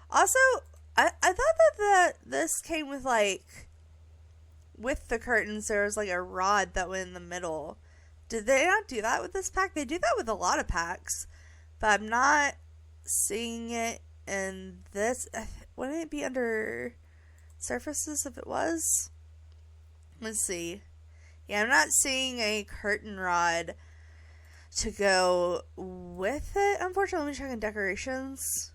Also, I thought that this came with with the curtains, there was a rod that went in the middle. Did they not do that with this pack? They do that with a lot of packs. But I'm not seeing it in this. Wouldn't it be under surfaces if it was? Let's see. Yeah, I'm not seeing a curtain rod to go with it. Unfortunately, let me check in decorations.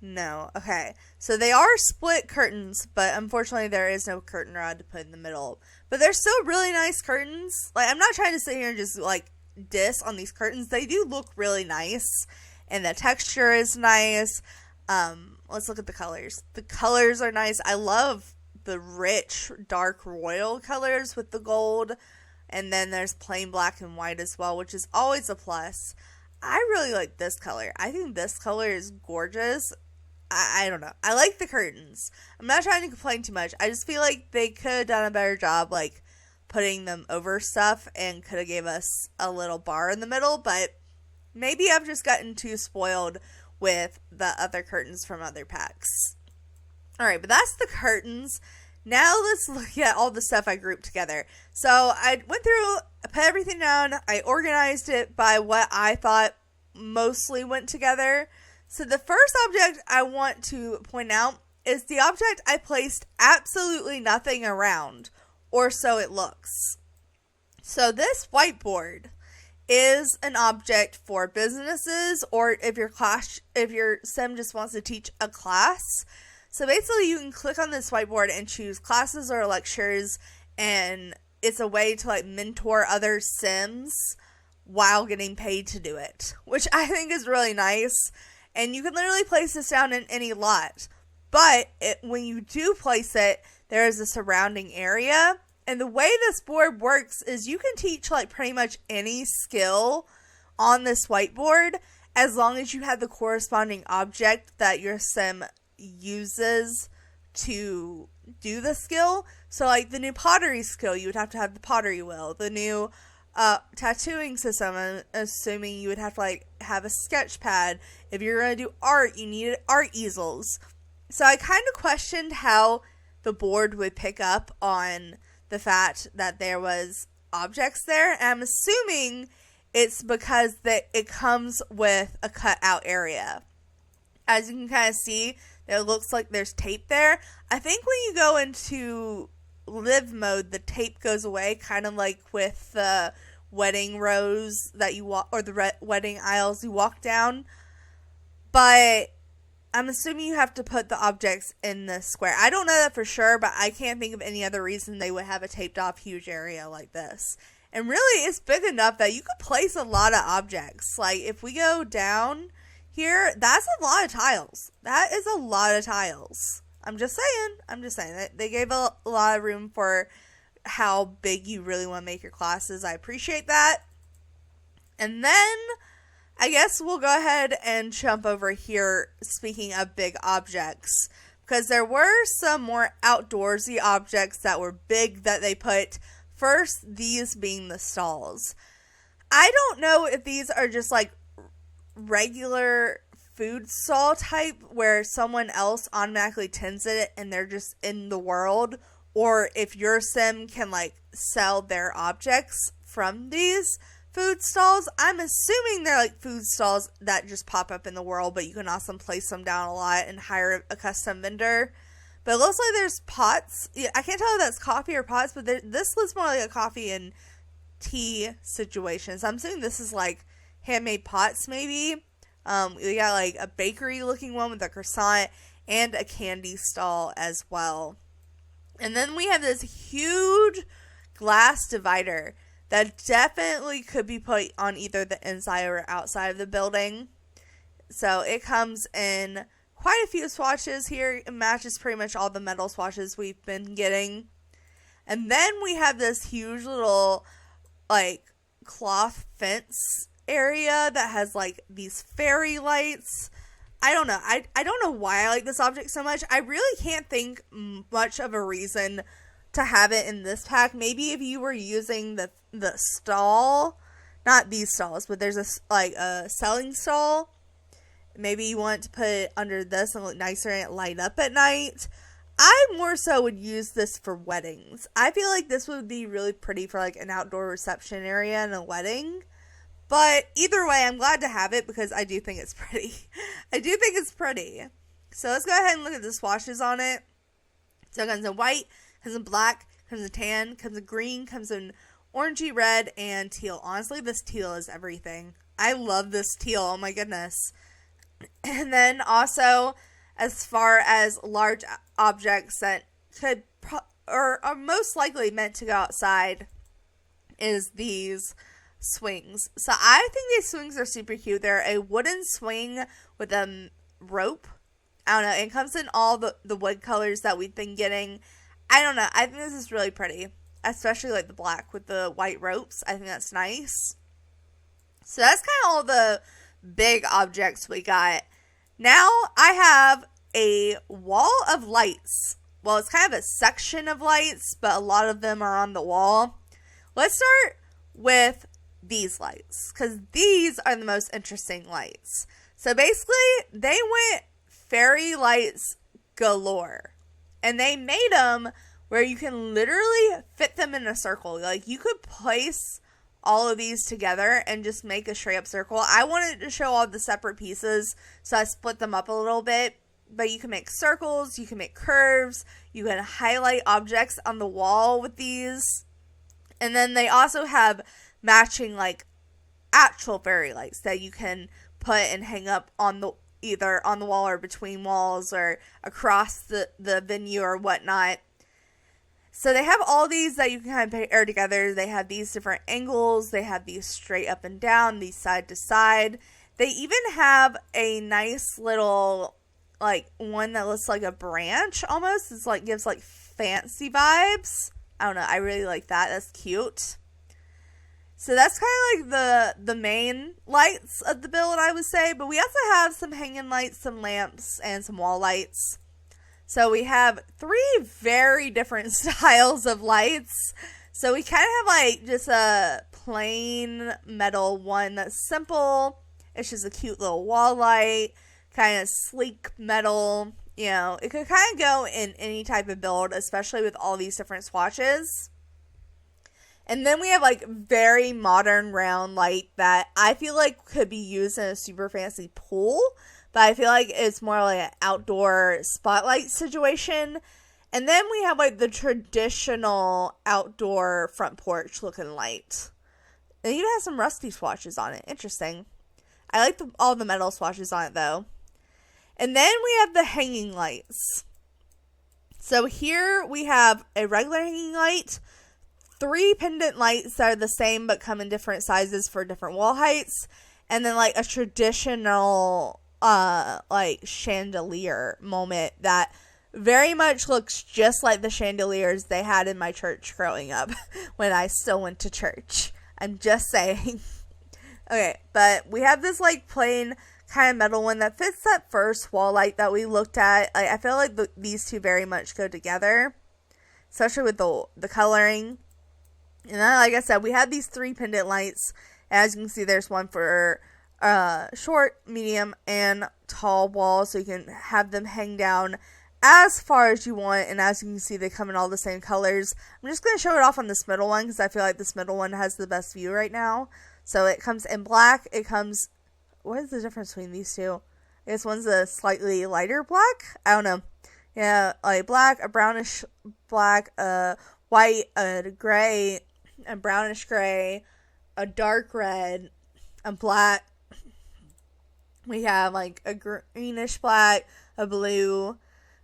No. Okay. So they are split curtains, but unfortunately there is no curtain rod to put in the middle. But they're still really nice curtains. I'm not trying to sit here and just diss on these curtains. They do look really nice, and the texture is nice. Let's look at the colors. The colors are nice. I love the rich dark royal colors with the gold, and then there's plain black and white as well, which is always a plus. I really like this color. I think this color is gorgeous. I don't know. I like the curtains. I'm not trying to complain too much. I just feel like they could have done a better job putting them over stuff and could have gave us a little bar in the middle, but maybe I've just gotten too spoiled with the other curtains from other packs. Alright, but that's the curtains. Now let's look at all the stuff I grouped together. So I went through, I put everything down, I organized it by what I thought mostly went together. So the first object I want to point out is the object I placed absolutely nothing around, or so it looks. So this whiteboard is an object for businesses, or if your sim just wants to teach a class. So basically you can click on this whiteboard and choose classes or lectures, and it's a way to mentor other sims while getting paid to do it, which I think is really nice. And you can literally place this down in any lot, but when you do place it, there is a surrounding area. And the way this board works is you can teach pretty much any skill on this whiteboard as long as you have the corresponding object that your sim uses to do the skill. So the new pottery skill, you would have to have the pottery wheel. The new tattooing system, I'm assuming you would have to have a sketch pad. If you're going to do art, you needed art easels. So I kind of questioned how the board would pick up on the fact that there was objects there, and I'm assuming it's because that it comes with a cutout area. As you can kind of see, it looks like there's tape there. I think when you go into live mode, the tape goes away, kind of like with the wedding rows that you walk, or the wedding aisles you walk down. But I'm assuming you have to put the objects in the square. I don't know that for sure, but I can't think of any other reason they would have a taped off huge area like this. And really, it's big enough that you could place a lot of objects. If we go down here, that's a lot of tiles. That is a lot of tiles. I'm just saying. They gave a lot of room for how big you really want to make your classes. I appreciate that. And then I guess we'll go ahead and jump over here, speaking of big objects, because there were some more outdoorsy objects that were big that they put. First, these being the stalls. I don't know if these are just regular food stall type where someone else automatically tends it and they're just in the world, or if your sim can like sell their objects from these food stalls. I'm assuming they're like food stalls that just pop up in the world, but you can also place them down a lot and hire a custom vendor. But it looks like there's pots. I can't tell if that's coffee or pots, but this looks more like a coffee and tea situation. So I'm assuming this is like handmade pots maybe. We got like a bakery looking one with a croissant and a candy stall as well. And then we have this huge glass divider that definitely could be put on either the inside or outside of the building. So it comes in quite a few swatches here. It matches pretty much all the metal swatches we've been getting. And then we have this huge little like cloth fence area that has like these fairy lights. I don't know. I don't know why I like this object so much. I really can't think much of a reason to have it in this pack. Maybe if you were using the stall, not these stalls, but there's a selling stall. Maybe you want to put it under this and look nicer and it light up at night. I more so would use this for weddings. I feel like this would be really pretty for like an outdoor reception area and a wedding. But either way, I'm glad to have it because I do think it's pretty. I do think it's pretty. So let's go ahead and look at the swatches on it. So it comes in white, comes in black, comes in tan, comes in green, comes in orangey red, and teal. Honestly, this teal is everything. I love this teal. Oh my goodness. And then also, as far as large objects that could or are most likely meant to go outside, is these swings. So I think these swings are super cute. They're a wooden swing with a rope. I don't know. It comes in all the wood colors that we've been getting. I don't know. I think this is really pretty. Especially like the black with the white ropes. I think that's nice. So that's kind of all the big objects we got. Now I have a wall of lights. Well, it's kind of a section of lights, but a lot of them are on the wall. Let's start with these lights, because these are the most interesting lights. So basically, they went fairy lights galore. And they made them where you can literally fit them in a circle. Like, you could place all of these together and just make a straight up circle. I wanted to show all the separate pieces, so I split them up a little bit. But you can make circles, you can make curves, you can highlight objects on the wall with these. And then they also have matching like actual fairy lights that you can put and hang up on the either on the wall or between walls or across the venue or whatnot. So they have all these that you can kind of pair together. They have these different angles. They have these straight up and down, these side to side. They even have a nice little like one that looks like a branch almost. It's like gives like fancy vibes. I don't know. I really like that. That's cute. So that's kind of like the main lights of the build, I would say. But we also have some hanging lights, some lamps, and some wall lights. So we have 3 very different styles of lights. So we kind of have like just a plain metal one that's simple. It's just a cute little wall light. Kind of sleek metal. You know, it could kind of go in any type of build, especially with all these different swatches. And then we have like very modern round light that I feel like could be used in a super fancy pool. But I feel like it's more like an outdoor spotlight situation. And then we have like the traditional outdoor front porch looking light. It even has some rusty swatches on it. Interesting. I like all the metal swatches on it though. And then we have the hanging lights. So here we have a regular hanging light, 3 pendant lights that are the same but come in different sizes for different wall heights, and then like a traditional like chandelier moment that very much looks just like the chandeliers they had in my church growing up when I still went to church. I'm just saying. Okay, but we have this like plain kind of metal one that fits that first wall light that we looked at. I feel like these two very much go together, especially with the coloring. And then, like I said, we have these 3 pendant lights. As you can see, there's one for short, medium, and tall walls, so you can have them hang down as far as you want. And as you can see, they come in all the same colors. I'm just going to show it off on this middle one because I feel like this middle one has the best view right now. So it comes in black. It comes, what is the difference between these two? I guess one's a slightly lighter black. I don't know. Yeah, like black, a brownish black, a white, a gray, a brownish gray, a dark red, a black. We have like a greenish black, a blue,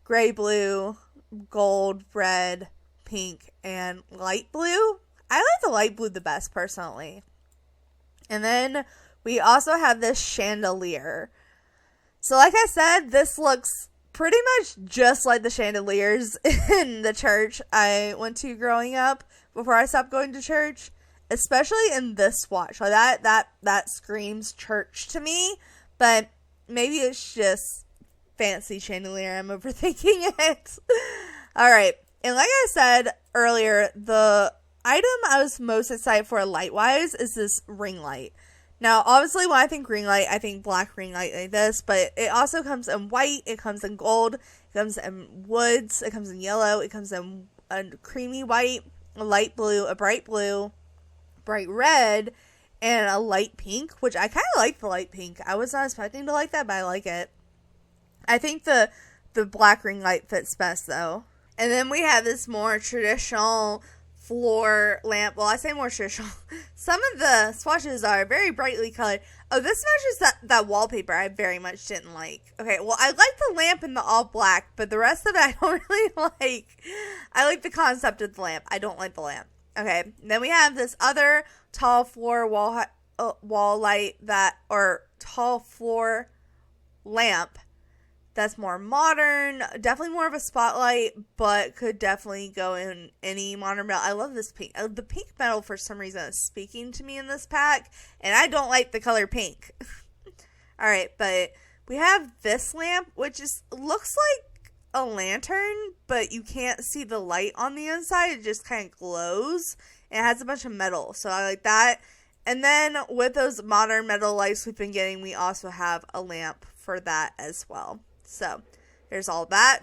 gray blue, gold, red, pink, and light blue. I like the light blue the best personally. And then we also have this chandelier. So like I said, this looks pretty much just like the chandeliers in the church I went to growing up before I stopped going to church. Especially in this swatch. Like that screams church to me. But maybe it's just fancy chandelier. I'm overthinking it. Alright. And like I said earlier, the item I was most excited for light-wise is this ring light. Now, obviously, when I think ring light, I think black ring light like this. But it also comes in white. It comes in gold. It comes in woods. It comes in yellow. It comes in a creamy white, a light blue, a bright blue, bright red, and a light pink, which I kind of like the light pink. I was not expecting to like that, but I like it. I think the black ring light fits best, though. And then we have this more traditional floor lamp. Well, I say more traditional. Some of the swatches are very brightly colored. Oh, this matches that wallpaper I very much didn't like. Okay, well, I like the lamp in the all black, but the rest of it I don't really like. I like the concept of the lamp. I don't like the lamp. Okay, then we have this other tall floor wall light tall floor lamp that's more modern, definitely more of a spotlight, but could definitely go in any modern metal. I love this pink. The pink metal for some reason is speaking to me in this pack, and I don't like the color pink. Alright, but we have this lamp, which looks like a lantern, but you can't see the light on the inside. It just kind of glows, and it has a bunch of metal, so I like that. And then with those modern metal lights we've been getting, we also have a lamp for that as well. So, there's all that.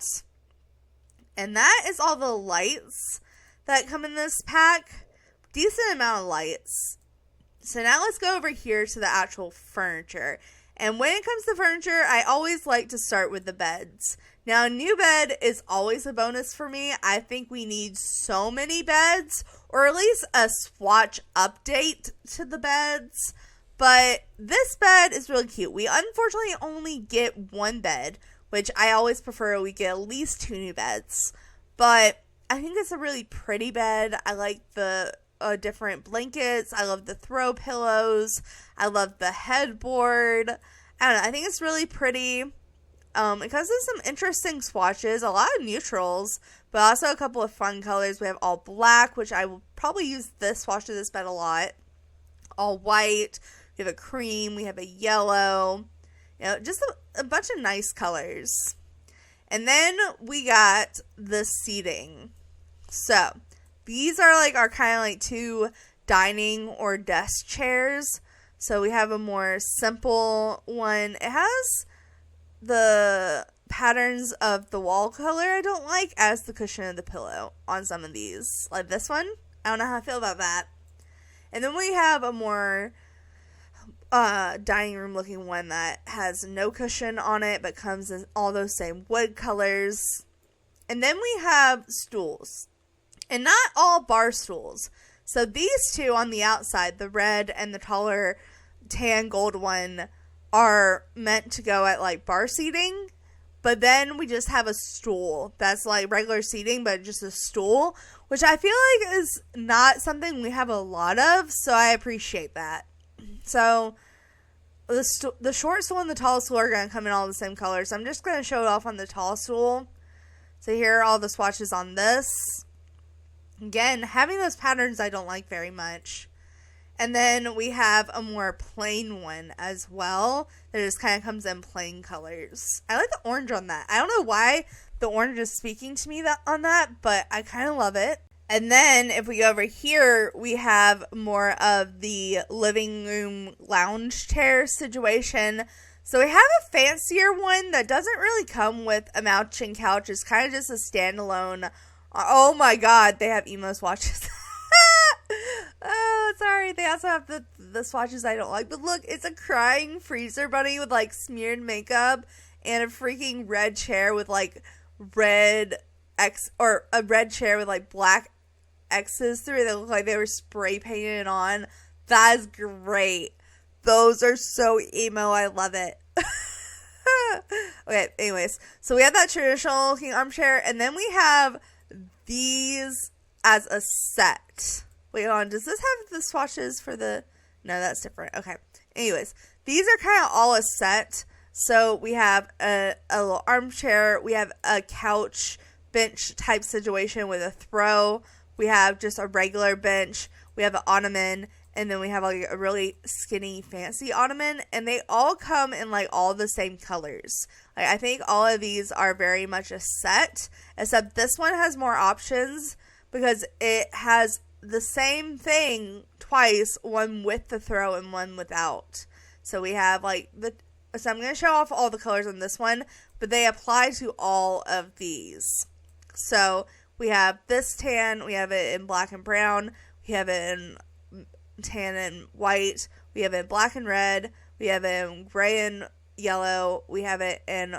And that is all the lights that come in this pack. Decent amount of lights. So now let's go over here to the actual furniture. And when it comes to furniture, I always like to start with the beds. Now, a new bed is always a bonus for me. I think we need so many beds, or at least a swatch update to the beds. But this bed is really cute. We unfortunately only get one bed, which I always prefer we get at least 2 new beds. But I think it's a really pretty bed. I like the different blankets. I love the throw pillows. I love the headboard. I don't know. I think it's really pretty. It comes with some interesting swatches. A lot of neutrals, but also a couple of fun colors. We have all black, which I will probably use this swatch to this bed a lot. All white. We have a cream. We have a yellow. You know, just a bunch of nice colors. And then we got the seating. So, these are like our kind of like 2 dining or desk chairs. So, we have a more simple one. It has the patterns of the wall color I don't like as the cushion of the pillow on some of these. Like this one. I don't know how I feel about that. And then we have a more dining room looking one that has no cushion on it but comes in all those same wood colors. And then we have stools, and not all bar stools. So these 2 on the outside, the red and the taller tan gold one, are meant to go at like bar seating. But then we just have a stool that's like regular seating, but just a stool, which I feel like is not something we have a lot of, so I appreciate that. So, the short stool and the tall stool are going to come in all the same colors. So I'm just going to show it off on the tall stool. So here are all the swatches on this. Again, having those patterns I don't like very much. And then we have a more plain one as well. That just kind of comes in plain colors. I like the orange on that. I don't know why the orange is speaking to me on that, but I kind of love it. And then if we go over here, we have more of the living room lounge chair situation. So we have a fancier one that doesn't really come with a matching couch. It's kind of just a standalone. Oh my god, they have emo swatches. Oh, sorry. They also have the swatches I don't like. But look, it's a crying freezer bunny with like smeared makeup and a freaking red chair with like red or a red chair with like black X's through it that look like they were spray painted on. That is great. Those are so emo. I love it. Okay, anyways. So we have that traditional looking armchair, and then we have these as a set. Wait, hold on. Does this have the swatches for the... No, that's different. Okay. Anyways, these are kind of all a set. So we have a little armchair. We have a couch bench type situation with a throw. We have just a regular bench. We have an ottoman. And then we have like a really skinny fancy ottoman. And they all come in like all the same colors. Like, I think all of these are very much a set. Except this one has more options because it has the same thing twice. One with the throw and one without. So we have like so I'm going to show off all the colors on this one. But they apply to all of these. So we have this tan. We have it in black and brown. We have it in tan and white. We have it in black and red. We have it in gray and yellow. We have it in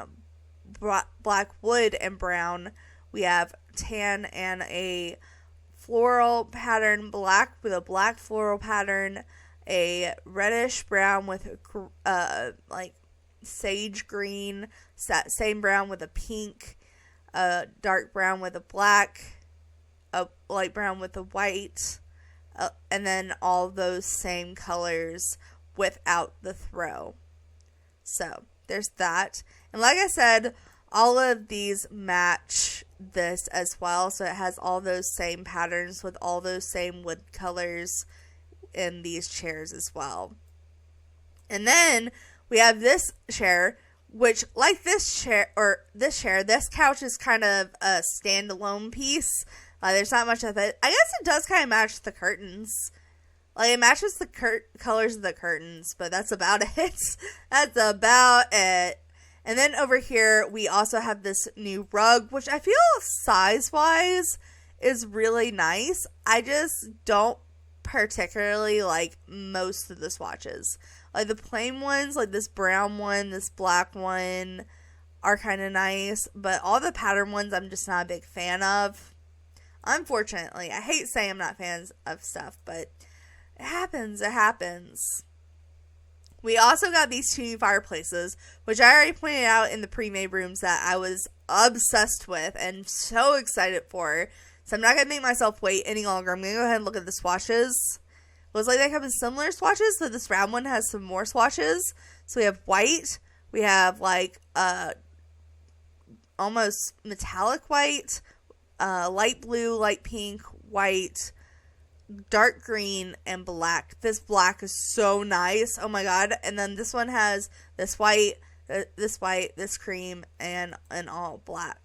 black wood and brown. We have tan and a floral pattern, black with a black floral pattern, a reddish brown with like sage green, same brown with a pink, a dark brown with a black, a light brown with a white, and then all those same colors without the throw. So there's that. And like I said, all of these match this as well. So it has all those same patterns with all those same wood colors in these chairs as well. And then we have this chair, which like this couch is kind of a standalone piece. There's not much of it. I guess it does kind of match the curtains. Like, it matches the colors of the curtains, but that's about it. That's about it. And then over here, we also have this new rug, which I feel size-wise is really nice. I just don't particularly like most of the swatches. Like, the plain ones, like this brown one, this black one, are kind of nice. But all the pattern ones, I'm just not a big fan of. Unfortunately, I hate saying I'm not fans of stuff, but it happens. It happens. We also got these two new fireplaces, which I already pointed out in the pre-made rooms that I was obsessed with and so excited for. So I'm not going to make myself wait any longer. I'm going to go ahead and look at the swatches. It looks like they have similar swatches, so this round one has some more swatches. So we have white. We have like almost metallic white. Light blue, light pink, white, dark green, and black. This black is so nice. Oh my god. And then this one has this white, this cream, and an all black.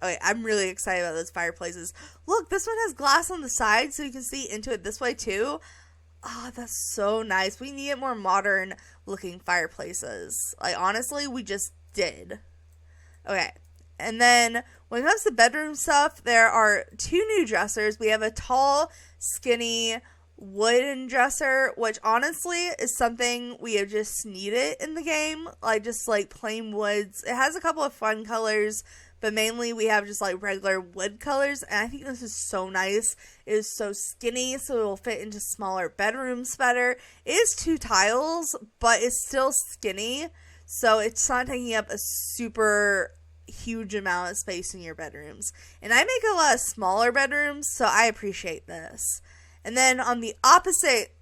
Okay, I'm really excited about those fireplaces. Look, this one has glass on the side so you can see into it this way too. Oh, that's so nice. We needed more modern looking fireplaces. Like, honestly, we just did. Okay. And then when it comes to bedroom stuff, there are two new dressers. We have a tall, skinny wooden dresser, which honestly is something we have just needed in the game. Like, just like plain woods. It has a couple of fun colors, but mainly we have just like regular wood colors. And I think this is so nice. It is so skinny, so it will fit into smaller bedrooms better. It is 2 tiles, but it's still skinny. So it's not taking up a super huge amount of space in your bedrooms. And I make a lot of smaller bedrooms, so I appreciate this. And then on the opposite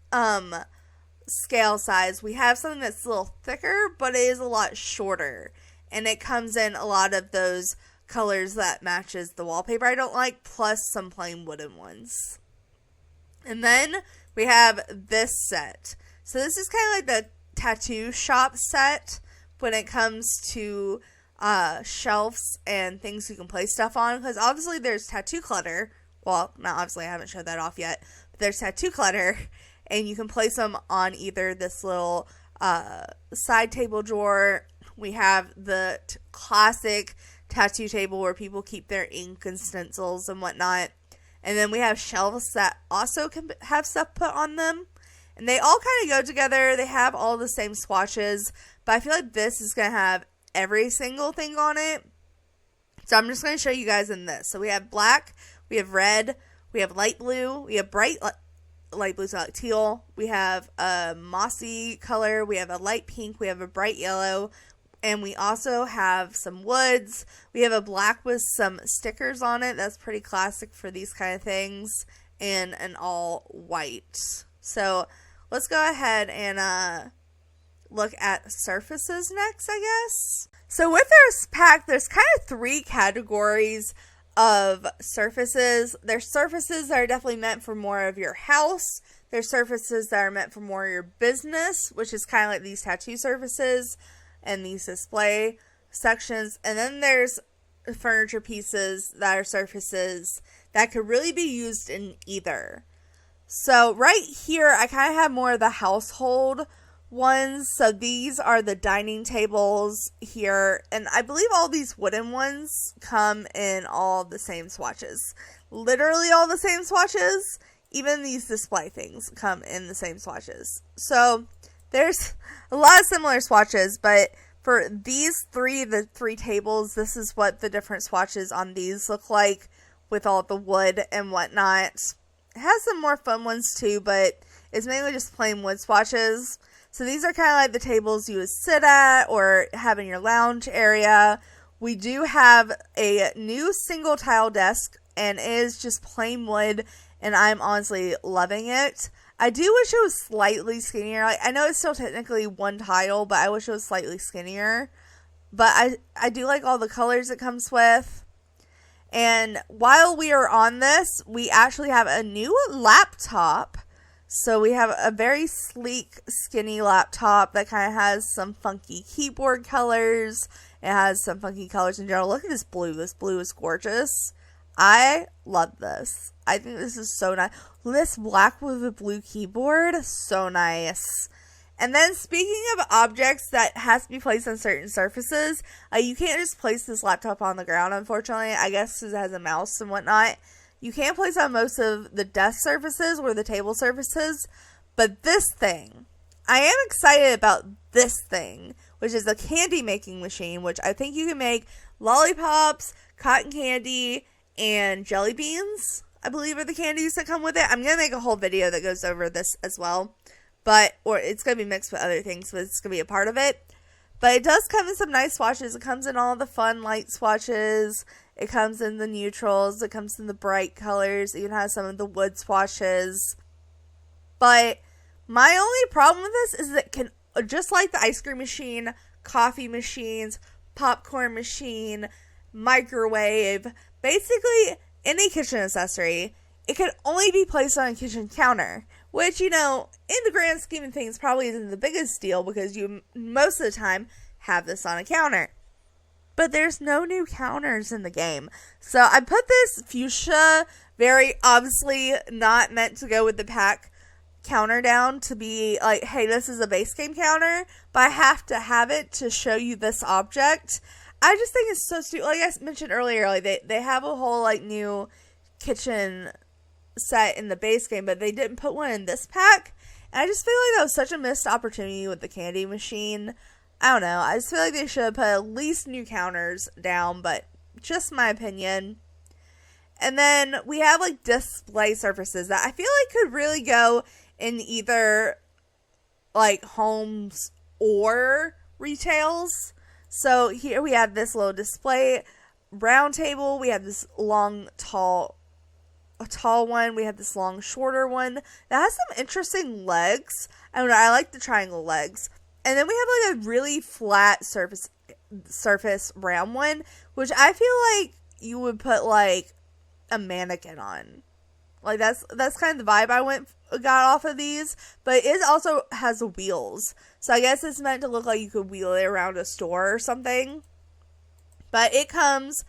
scale size, we have something that's a little thicker, but it is a lot shorter. And it comes in a lot of those colors that matches the wallpaper I don't like, plus some plain wooden ones. And then we have this set. So this is kind of like the tattoo shop set when it comes to shelves and things you can place stuff on, because obviously there's tattoo clutter, Well, now obviously I haven't showed that off yet. But there's tattoo clutter, and you can place them on either this little side table drawer. We have the classic tattoo table where people keep their ink and stencils and whatnot. And then we have shelves that also can have stuff put on them. And they all kind of go together. They have all the same swatches. But I feel like this is going to have every single thing on it. So I'm just going to show you guys in this. So we have black, we have red, we have light blue, we have bright light blue, so like teal. We have a mossy color, we have a light pink, we have a bright yellow. And we also have some woods. We have a black with some stickers on it. That's pretty classic for these kind of things. And an all white. So let's go ahead and look at surfaces next, I guess. So with this pack, there's kind of 3 categories of surfaces. There's surfaces that are definitely meant for more of your house. There's surfaces that are meant for more of your business, which is kind of like these tattoo surfaces and these display sections. And then there's furniture pieces that are surfaces that could really be used in either. So right here, I kind of have more of the household ones. So these are the dining tables here. And I believe all these wooden ones come in all the same swatches. Literally all the same swatches. Even these display things come in the same swatches. So there's a lot of similar swatches, but for these the 3 tables, this is what the different swatches on these look like with all the wood and whatnot. It has some more fun ones too, but it's mainly just plain wood swatches. So these are kind of like the tables you would sit at or have in your lounge area. We do have a new single tile desk, and it is just plain wood, and I'm honestly loving it. I do wish it was slightly skinnier. Like, I know it's still technically 1 tile, but I wish it was slightly skinnier. But I do like all the colors it comes with. And while we are on this, we actually have a new laptop. So we have a very sleek, skinny laptop that kind of has some funky keyboard colors. It has some funky colors in general. Look at this blue. This blue is gorgeous. I love this. I think this is so nice. This black with the blue keyboard, so nice. And then speaking of objects that has to be placed on certain surfaces, you can't just place this laptop on the ground, unfortunately. I guess it has a mouse and whatnot. You can place on most of the desk surfaces or the table surfaces. But this thing, I am excited about this thing, which is a candy making machine, which I think you can make lollipops, cotton candy, and jelly beans, I believe, are the candies that come with it. I'm going to make a whole video that goes over this as well. Or it's going to be mixed with other things, but it's going to be a part of it. But it does come in some nice swatches. It comes in all the fun light swatches. It comes in the neutrals. It comes in the bright colors. It even has some of the wood swatches. But my only problem with this is that it can, just like the ice cream machine, coffee machines, popcorn machine, microwave, basically any kitchen accessory, it can only be placed on a kitchen counter, which, you know, in the grand scheme of things probably isn't the biggest deal because you most of the time have this on a counter. But there's no new counters in the game. So I put this fuchsia, very obviously not meant to go with the pack counter down to be like, hey, this is a base game counter, but I have to have it to show you this object. I just think it's so stupid. Like I mentioned earlier, like they have a whole like new kitchen set in the base game, but they didn't put one in this pack. And I just feel like that was such a missed opportunity with the candy machine. I don't know. I just feel like they should have put at least new counters down, but just my opinion. And then we have like display surfaces that I feel like could really go in either like homes or retails. So here we have this little display round table. We have this long, tall one. We have this long, shorter one that has some interesting legs. I don't know. I like the triangle legs. And then we have like a really flat surface round one, which I feel like you would put like a mannequin on. Like that's kind of the vibe I got off of these. But it also has wheels. So I guess it's meant to look like you could wheel it around a store or something. But it comes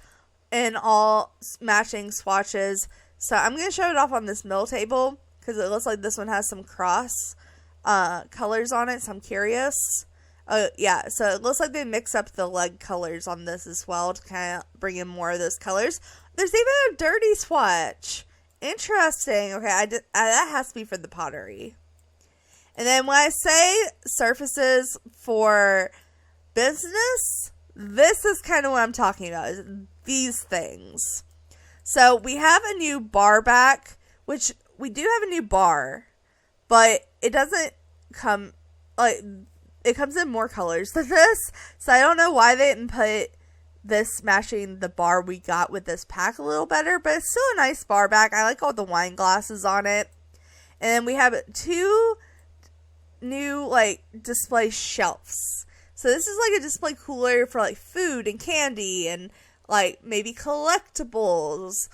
in all matching swatches. So I'm going to show it off on this middle table because it looks like this one has some cross colors on it, so I'm curious. Yeah, so it looks like they mix up the leg colors on this as well to kind of bring in more of those colors. There's even a dirty swatch. Interesting. Okay, that has to be for the pottery. And then when I say surfaces for business, this is kind of what I'm talking about, is these things. So we have a new bar back, which we do have a new bar, but it doesn't come, like, it comes in more colors than this. So I don't know why they didn't put this matching the bar we got with this pack a little better, but it's still a nice bar back. I like all the wine glasses on it. And then we have 2 new, like, display shelves. So this is like a display cooler for, like, food and candy and, like, maybe collectibles.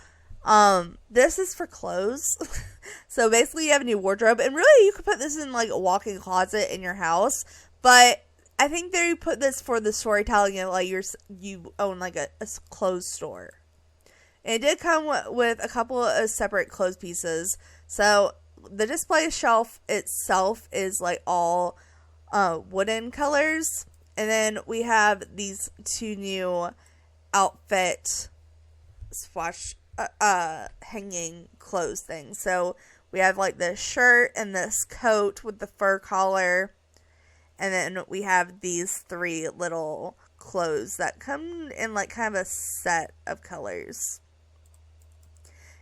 This is for clothes. So basically you have a new wardrobe, and really you could put this in, like, a walk-in closet in your house, but I think they put this for the storytelling of, like, you own, like, a clothes store. And it did come with a couple of separate clothes pieces. So the display shelf itself is, like, all wooden colors. And then we have these 2 new outfit swatch hanging clothes things. So we have, like, this shirt and this coat with the fur collar. And then we have these 3 little clothes that come in, like, kind of a set of colors.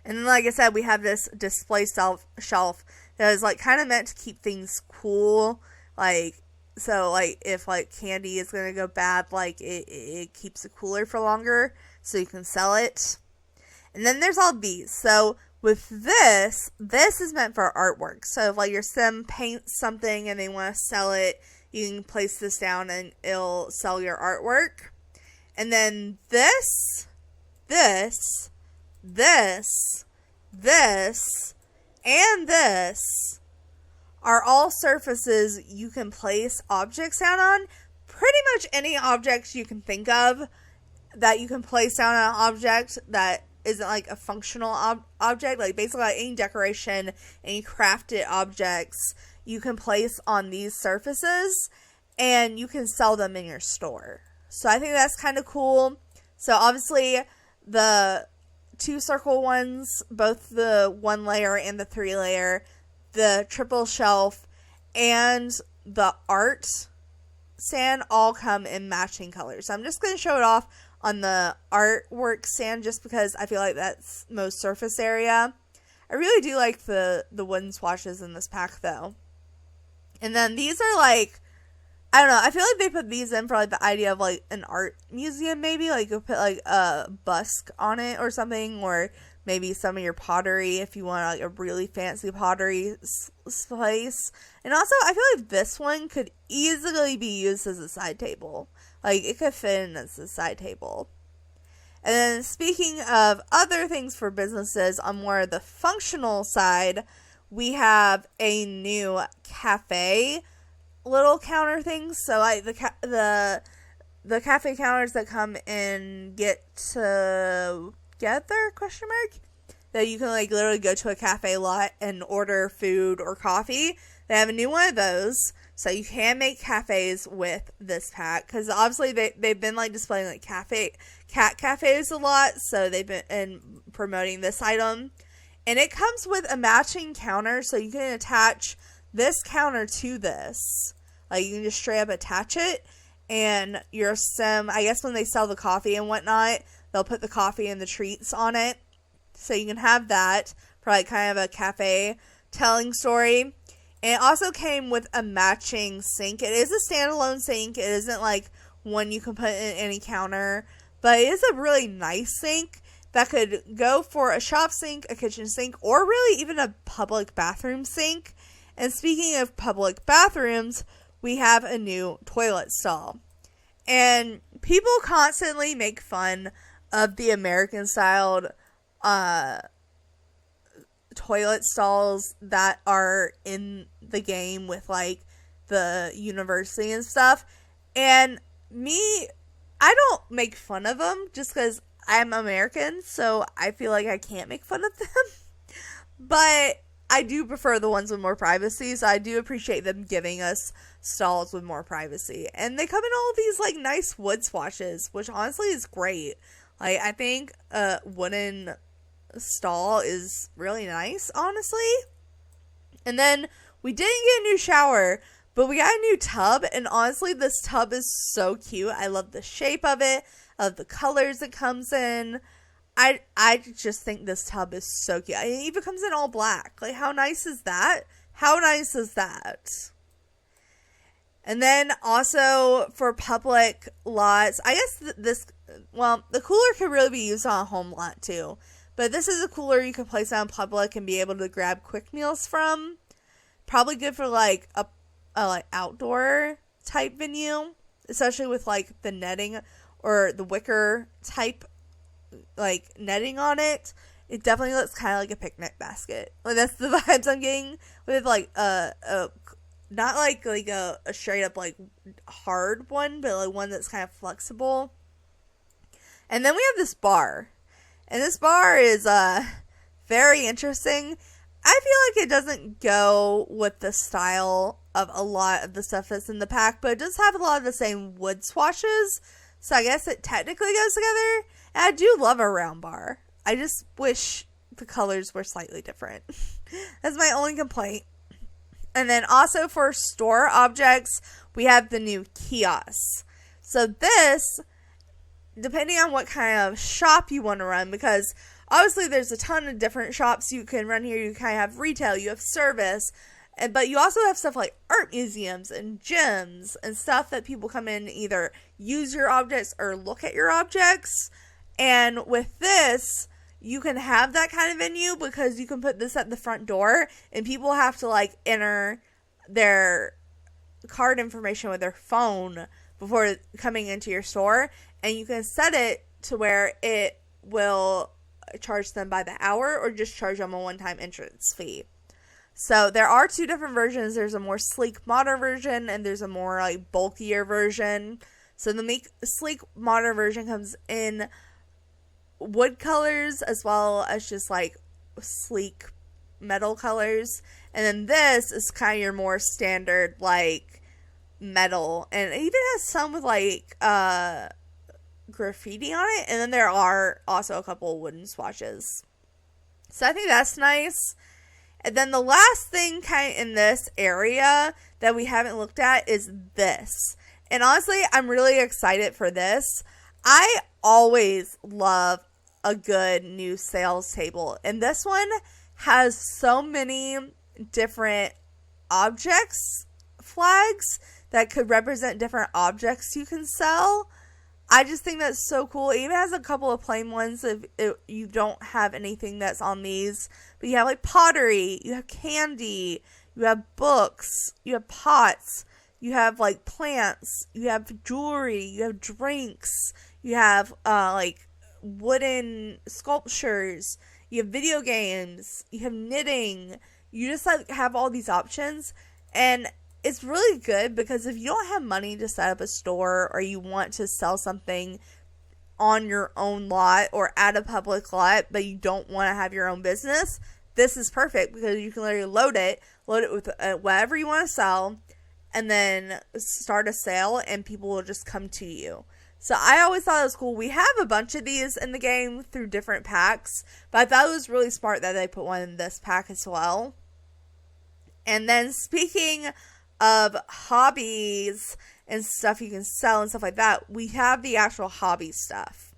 And then, like I said, we have this display shelf that is, like, kind of meant to keep things cool. Like, so, like, if, like, candy is going to go bad, like, it keeps it cooler for longer so you can sell it. And then there's all these. So with this is meant for artwork. So if, like, your sim paints something and they want to sell it, you can place this down and it'll sell your artwork. And then this, and this are all surfaces you can place objects down on. Pretty much any objects you can think of that you can place down on an object that isn't, like, a functional object. Like, basically, like, any decoration, any crafted objects you can place on these surfaces, and you can sell them in your store. So I think that's kind of cool. So obviously the 2 circle ones, both the 1 layer and the 3 layer, the triple shelf, and the art stand all come in matching colors. So I'm just going to show it off on the artwork stand just because I feel like that's most surface area. I really do like the wooden swatches in this pack though. And then these are, like, I don't know, I feel like they put these in for, like, the idea of, like, an art museum maybe. Like, you put, like, a busk on it or something, or maybe some of your pottery if you want, like, a really fancy pottery place. And also, I feel like this one could easily be used as a side table. Like, it could fit in as a side table. And then speaking of other things for businesses on more of the functional side, we have a new cafe little counter things. So, like, the cafe counters that come in Get Together, that you can, like, literally go to a cafe lot and order food or coffee. They have a new one of those, so you can make cafes with this pack, because obviously they've been, like, displaying, like, cat cafes a lot, so they've been promoting this item. And it comes with a matching counter, so you can attach this counter to this. Like, you can just straight up attach it, and your sim, I guess when they sell the coffee and whatnot, they'll put the coffee and the treats on it. So you can have that for, like, kind of a cafe telling story. And it also came with a matching sink. It is a standalone sink. It isn't, like, one you can put in any counter, but it is a really nice sink that could go for a shop sink, a kitchen sink, or really even a public bathroom sink. And speaking of public bathrooms, we have a new toilet stall. And people constantly make fun of the American-styled toilet stalls that are in the game with, like, the university and stuff. And me, I don't make fun of them just because I'm American, so I feel like I can't make fun of them. But I do prefer the ones with more privacy, so I do appreciate them giving us stalls with more privacy. And they come in all of these like nice wood swatches, which honestly is great. Like, I think a wooden stall is really nice, honestly. And then we didn't get a new shower, but we got a new tub, and honestly, this tub is so cute. I love the shape of it, of the colors it comes in. I just think this tub is so cute. It even comes in all black. Like, how nice is that? How nice is that? And then also for public lots, I guess the cooler could really be used on a home lot too. But this is a cooler you can place out in public and be able to grab quick meals from. Probably good for like a like outdoor type venue, especially with like the netting or the wicker type like netting on it. It definitely looks kind of like a picnic basket. Like, that's the vibes I'm getting with like not like a straight up like hard one, but like one that's kind of flexible. And then we have this bar. And this bar is very interesting. I feel like it doesn't go with the style of a lot of the stuff that's in the pack, but it does have a lot of the same wood swatches. So I guess it technically goes together. And I do love a round bar. I just wish the colors were slightly different. That's my only complaint. And then also for store objects, we have the new kiosks. So this, depending on what kind of shop you want to run, because obviously there's a ton of different shops you can run here. You kind of have retail, you have service, but you also have stuff like art museums and gyms and stuff that people come in and either use your objects or look at your objects. And with this, you can have that kind of venue because you can put this at the front door and people have to like enter their card information with their phone before coming into your store, and you can set it to where it will charge them by the hour or just charge them a one-time entrance fee. So there are two different versions. There's a more sleek modern version and there's a more like bulkier version. So the sleek modern version comes in wood colors as well as just like sleek metal colors, and then this is kind of your more standard like metal, and it even has some with like graffiti on it, and then there are also a couple of wooden swatches. So I think that's nice. And then the last thing kind of in this area that we haven't looked at is this. And honestly, I'm really excited for this. I always love a good new sales table. And this one has so many different objects, flags, that could represent different objects you can sell. I just think that's so cool. It even has a couple of plain ones if you don't have anything that's on these. But you have like pottery, you have candy, you have books, you have pots, you have like plants, you have jewelry, you have drinks, you have like wooden sculptures, you have video games, you have knitting. You just like have all these options, and it's really good because if you don't have money to set up a store or you want to sell something on your own lot or at a public lot, but you don't want to have your own business, this is perfect because you can literally load it with whatever you want to sell, and then start a sale and people will just come to you. So I always thought it was cool. We have a bunch of these in the game through different packs, but I thought it was really smart that they put one in this pack as well. And then speaking of hobbies and stuff you can sell and stuff like that, we have the actual hobby stuff.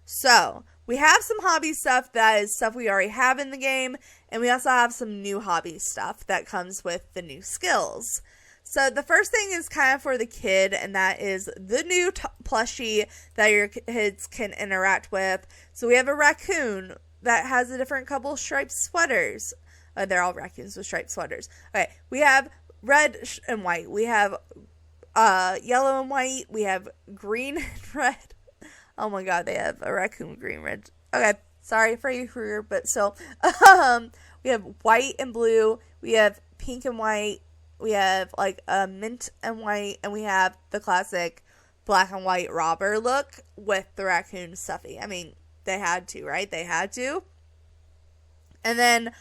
So we have some hobby stuff that is stuff we already have in the game, and we also have some new hobby stuff that comes with the new skills. So the first thing is kind of for the kid, and that is the new plushie that your kids can interact with. So we have a raccoon that has a different couple striped sweaters. They're all raccoons with striped sweaters. Okay, we have red and white. We have yellow and white. We have green and red. Oh my god, they have a raccoon with green and red. Okay, sorry for your career, but still. We have white and blue. We have pink and white. We have like a mint and white. And we have the classic black and white robber look with the raccoon stuffy. I mean, they had to, right? They had to. And then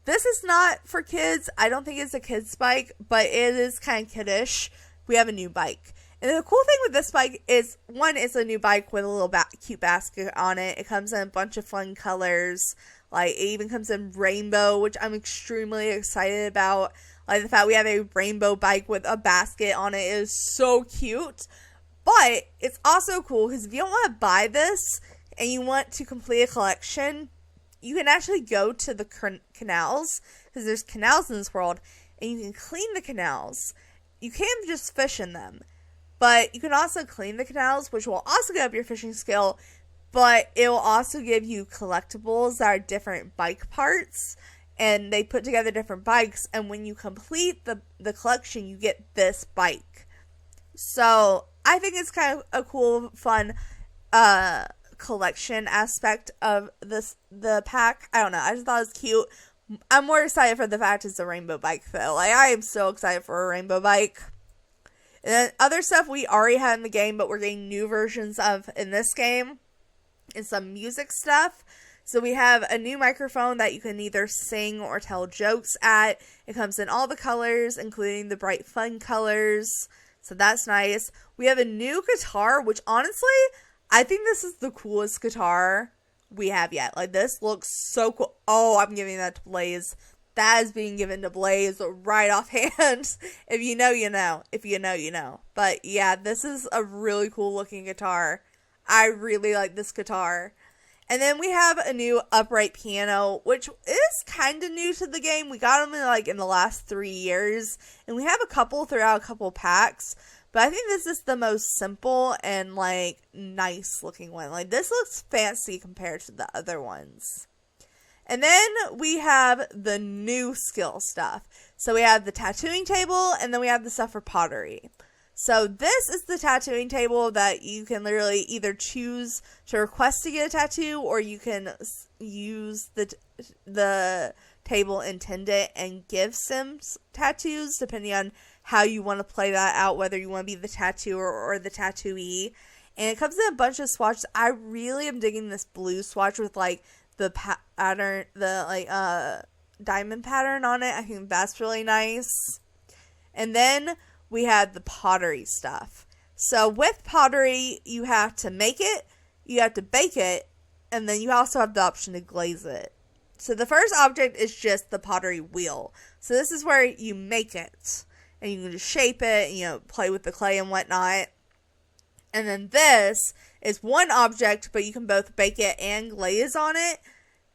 this is not for kids. I don't think it's a kid's bike, but it is kind of kiddish. We have a new bike. And the cool thing with this bike is, one, it's a new bike with a little cute basket on it. It comes in a bunch of fun colors. Like, it even comes in rainbow, which I'm extremely excited about. Like, the fact we have a rainbow bike with a basket on it is so cute. But it's also cool because if you don't want to buy this and you want to complete a collection, you can actually go to the canals, because there's canals in this world, and you can clean the canals. You can't just fish in them, but you can also clean the canals, which will also get up your fishing skill, but it will also give you collectibles that are different bike parts, and they put together different bikes, and when you complete the collection, you get this bike. So I think it's kind of a cool, fun collection aspect of the pack. I don't know, I just thought it was cute. I'm more excited for the fact it's a rainbow bike, though. Like, I am so excited for a rainbow bike. And then other stuff we already had in the game, but we're getting new versions of in this game, is some music stuff. So we have a new microphone that you can either sing or tell jokes at. It comes in all the colors, including the bright fun colors. So that's nice. We have a new guitar, which honestly, I think this is the coolest guitar we have yet. Like, this looks so cool. Oh, I'm giving that to Blaze. That is being given to Blaze right offhand. If you know, you know. If you know, you know. But yeah, this is a really cool looking guitar. I really like this guitar. And then we have a new upright piano, which is kind of new to the game. We got them in the last 3 years. And we have a couple throughout a couple packs. But I think this is the most simple and, like, nice looking one. Like, this looks fancy compared to the other ones. And then we have the new skill stuff. So we have the tattooing table, and then we have the stuff for pottery. So this is the tattooing table that you can literally either choose to request to get a tattoo, or you can use the table intended and give Sims tattoos, depending on how you want to play that out, whether you want to be the tattooer or the tattooee. And it comes in a bunch of swatches. I really am digging this blue swatch with, like, the pattern, diamond pattern on it. I think that's really nice. And then we have the pottery stuff. So with pottery, you have to make it, you have to bake it, and then you also have the option to glaze it. So the first object is just the pottery wheel. So this is where you make it, and you can just shape it, and, play with the clay and whatnot. And then this is one object, but you can both bake it and glaze on it,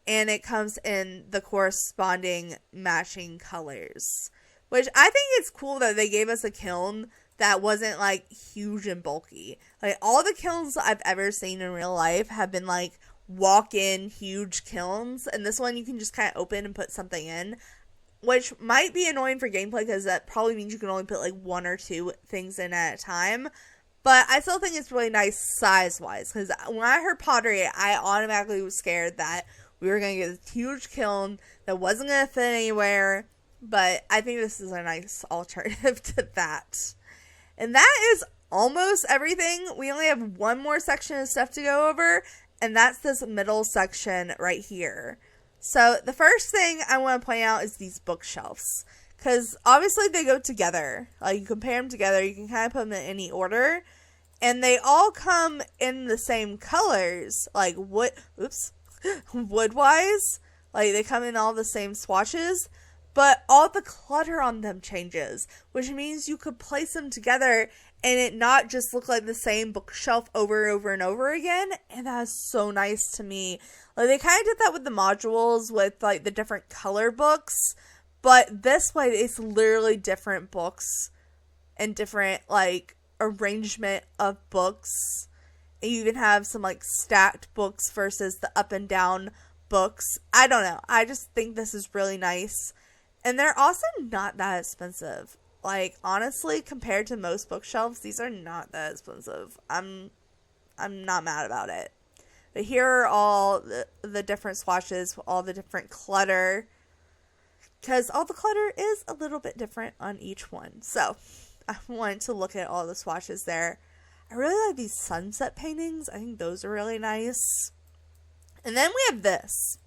and it comes in the corresponding matching colors. Which I think it's cool that they gave us a kiln that wasn't, like, huge and bulky. Like, all the kilns I've ever seen in real life have been, like, walk-in huge kilns, and this one you can just kind of open and put something in, which might be annoying for gameplay because that probably means you can only put, like, 1 or 2 things in at a time. But I still think it's really nice size-wise, because when I heard pottery, I automatically was scared that we were going to get this huge kiln that wasn't going to fit anywhere, but I think this is a nice alternative to that. And that is almost everything. We only have one more section of stuff to go over, and that's this middle section right here. So the first thing I want to point out is these bookshelves. Because obviously they go together. Like, you compare them together, you can kind of put them in any order. And they all come in the same colors. Like, wood-wise. Like, they come in all the same swatches. But all the clutter on them changes. Which means you could place them together and it not just look like the same bookshelf over and over and over again. And that is so nice to me. Like, they kind of did that with the modules with, like, the different color books. But this way, it's literally different books and different, like, arrangement of books. And you even have some, like, stacked books versus the up and down books. I don't know. I just think this is really nice. And they're also not that expensive. Like, honestly, compared to most bookshelves, these are not that expensive. I'm not mad about it. But here are all the different swatches, all the different clutter. Because all the clutter is a little bit different on each one. So, I wanted to look at all the swatches there. I really like these sunset paintings. I think those are really nice. And then we have this.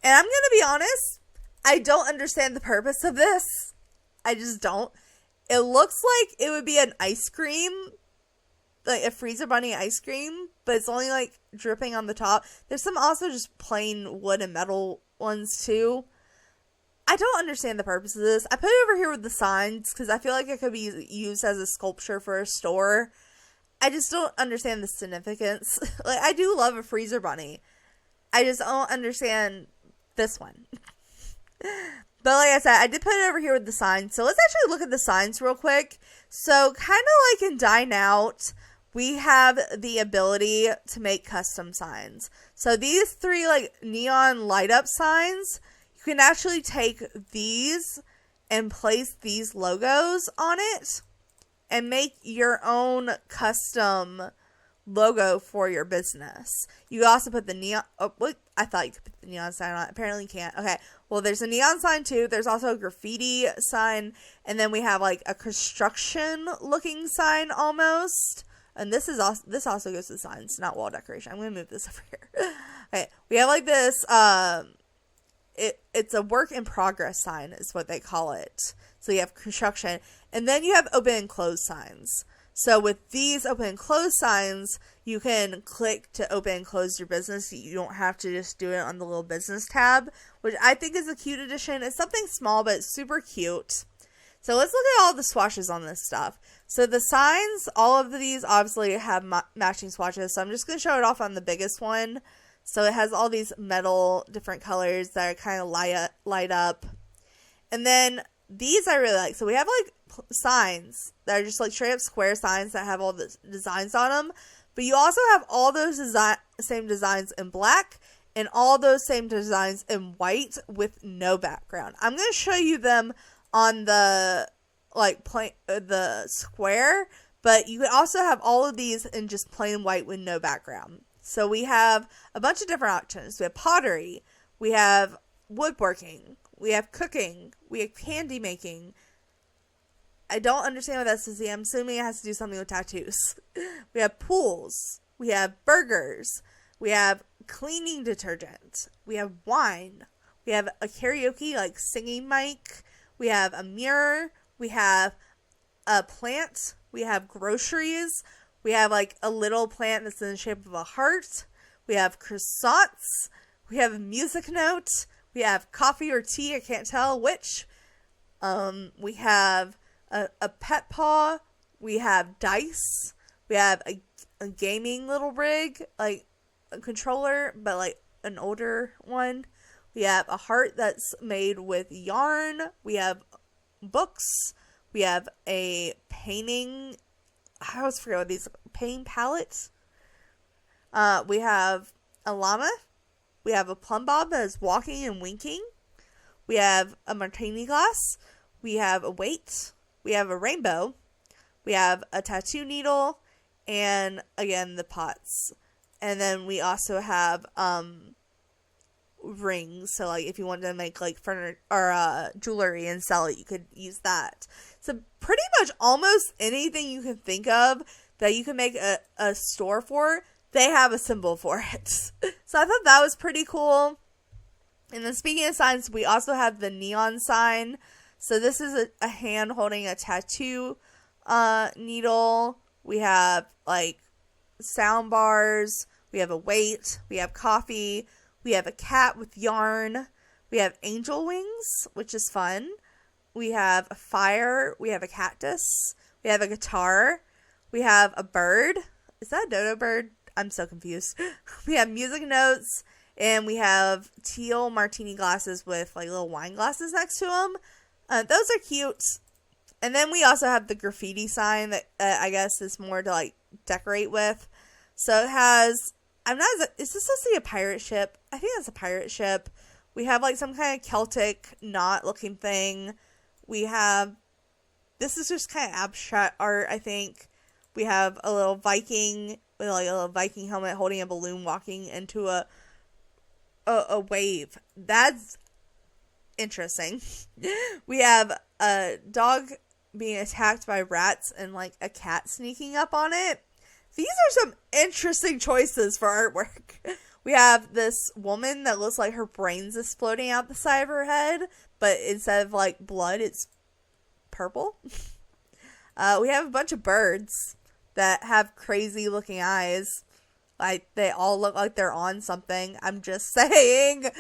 And I'm going to be honest, I don't understand the purpose of this. I just don't. It looks like it would be an ice cream, like a freezer bunny ice cream, but it's only like dripping on the top. There's some also just plain wood and metal ones too. I don't understand the purpose of this. I put it over here with the signs because I feel like it could be used as a sculpture for a store. I just don't understand the significance. Like, I do love a freezer bunny. I just don't understand this one. But like I said, I did put it over here with the signs. So let's actually look at the signs real quick. So kind of like in Dine Out, we have the ability to make custom signs. So these 3 like neon light up signs, you can actually take these and place these logos on it and make your own custom logo for your business. You also put the neon, oh, what? I thought you could put the neon sign on it. Apparently you can't. Okay. Well, there's a neon sign too. There's also a graffiti sign. And then we have like a construction looking sign almost. And this also goes to signs, not wall decoration. I'm going to move this over here. Okay. We have like this, it's a work in progress sign is what they call it. So you have construction. And then you have open and close signs. So with these open and close signs, you can click to open and close your business. You don't have to just do it on the little business tab, which I think is a cute addition. It's something small, but it's super cute. So let's look at all the swatches on this stuff. So the signs, all of these obviously have matching swatches. So I'm just going to show it off on the biggest one. So it has all these metal different colors that are kind of light up. And then these I really like. So we have like signs that are just like straight up square signs that have all the designs on them. But you also have all those same designs in black and all those same designs in white with no background. I'm going to show you them on the the square, but you can also have all of these in just plain white with no background. So we have a bunch of different options. We have pottery, we have woodworking, we have cooking, we have candy making. I don't understand what that says. I'm assuming it has to do something with tattoos. We have pools, we have burgers, we have cleaning detergent, we have wine, we have a karaoke like singing mic, we have a mirror, we have a plant, we have groceries, we have like a little plant that's in the shape of a heart, we have croissants, we have a music note, we have coffee or tea, I can't tell which, we have a pet paw, we have dice, we have a gaming little rig, like a controller, but like an older one. We have a heart that's made with yarn. We have books. We have a painting. I always forget what these painting palettes. We have a llama. We have a plumb bob that is walking and winking. We have a martini glass. We have a weight. We have a rainbow. We have a tattoo needle. And again, the pots. And then we also have rings. So like if you wanted to make like furniture or jewelry and sell it, you could use that. So pretty much almost anything you can think of that you can make a store for, they have a symbol for it. So I thought that was pretty cool. And then speaking of signs, we also have the neon sign. So this is a hand holding a tattoo needle. We have like sound bars. We have a weight. We have coffee. We have a cat with yarn. We have angel wings, which is fun. We have a fire. We have a cactus. We have a guitar. We have a bird. Is that a dodo bird? I'm so confused. We have music notes. And we have teal martini glasses with like little wine glasses next to them. Those are cute. And then we also have the graffiti sign that I guess is more to like decorate with. So it has, is this supposed to be a pirate ship? I think it's a pirate ship. We have like some kind of Celtic knot looking thing. We have, this is just kind of abstract art, I think. We have a little Viking with like a little Viking helmet holding a balloon walking into a wave. That's interesting. We have a dog being attacked by rats and like a cat sneaking up on it. These are some interesting choices for artwork. We have this woman that looks like her brains is floating out the side of her head, but instead of like blood, it's purple. We have a bunch of birds that have crazy looking eyes. Like, they all look like they're on something. I'm just saying.